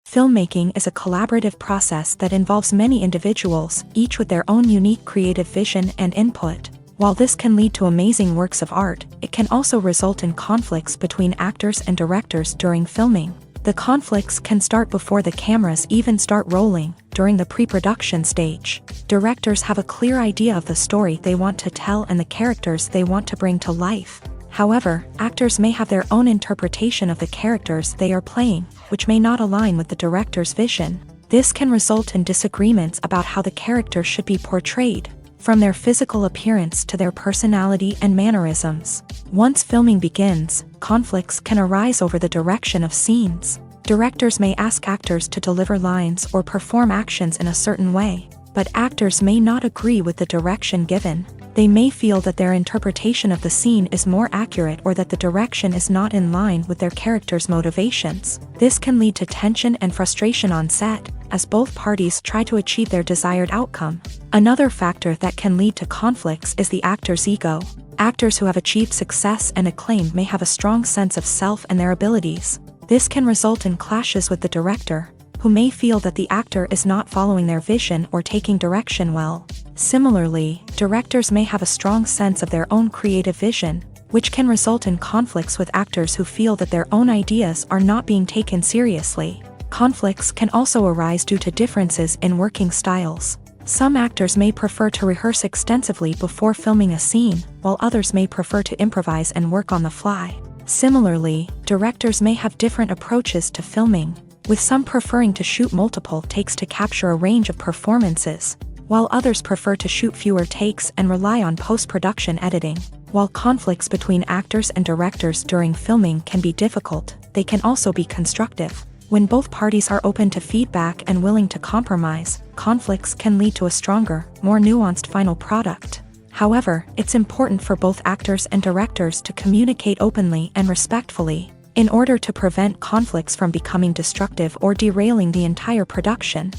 Filmmaking is a collaborative process that involves many individuals, each with their own unique creative vision and input. While this can lead to amazing works of art, it can also result in conflicts between actors and directors during filming. The conflicts can start before the cameras even start rolling, during the pre-production stage. Directors have a clear idea of the story they want to tell and the characters they want to bring to life. However, actors may have their own interpretation of the characters they are playing, which may not align with the director's vision. This can result in disagreements about how the character should be portrayed, from their physical appearance to their personality and mannerisms. Once filming begins, conflicts can arise over the direction of scenes. Directors may ask actors to deliver lines or perform actions in a certain way, but actors may not agree with the direction given. They may feel that their interpretation of the scene is more accurate or that the direction is not in line with their character's motivations. This can lead to tension and frustration on set, as both parties try to achieve their desired outcome. Another factor that can lead to conflicts is the actor's ego. Actors who have achieved success and acclaim may have a strong sense of self and their abilities. This can result in clashes with the director, who may feel that the actor is not following their vision or taking direction well. Similarly, directors may have a strong sense of their own creative vision, which can result in conflicts with actors who feel that their own ideas are not being taken seriously. Conflicts can also arise due to differences in working styles. Some actors may prefer to rehearse extensively before filming a scene, while others may prefer to improvise and work on the fly. Similarly, directors may have different approaches to filming, with some preferring to shoot multiple takes to capture a range of performances, while others prefer to shoot fewer takes and rely on post-production editing. While conflicts between actors and directors during filming can be difficult, they can also be constructive. When both parties are open to feedback and willing to compromise, conflicts can lead to a stronger, more nuanced final product. However, it's important for both actors and directors to communicate openly and respectfully, in order to prevent conflicts from becoming destructive or derailing the entire production.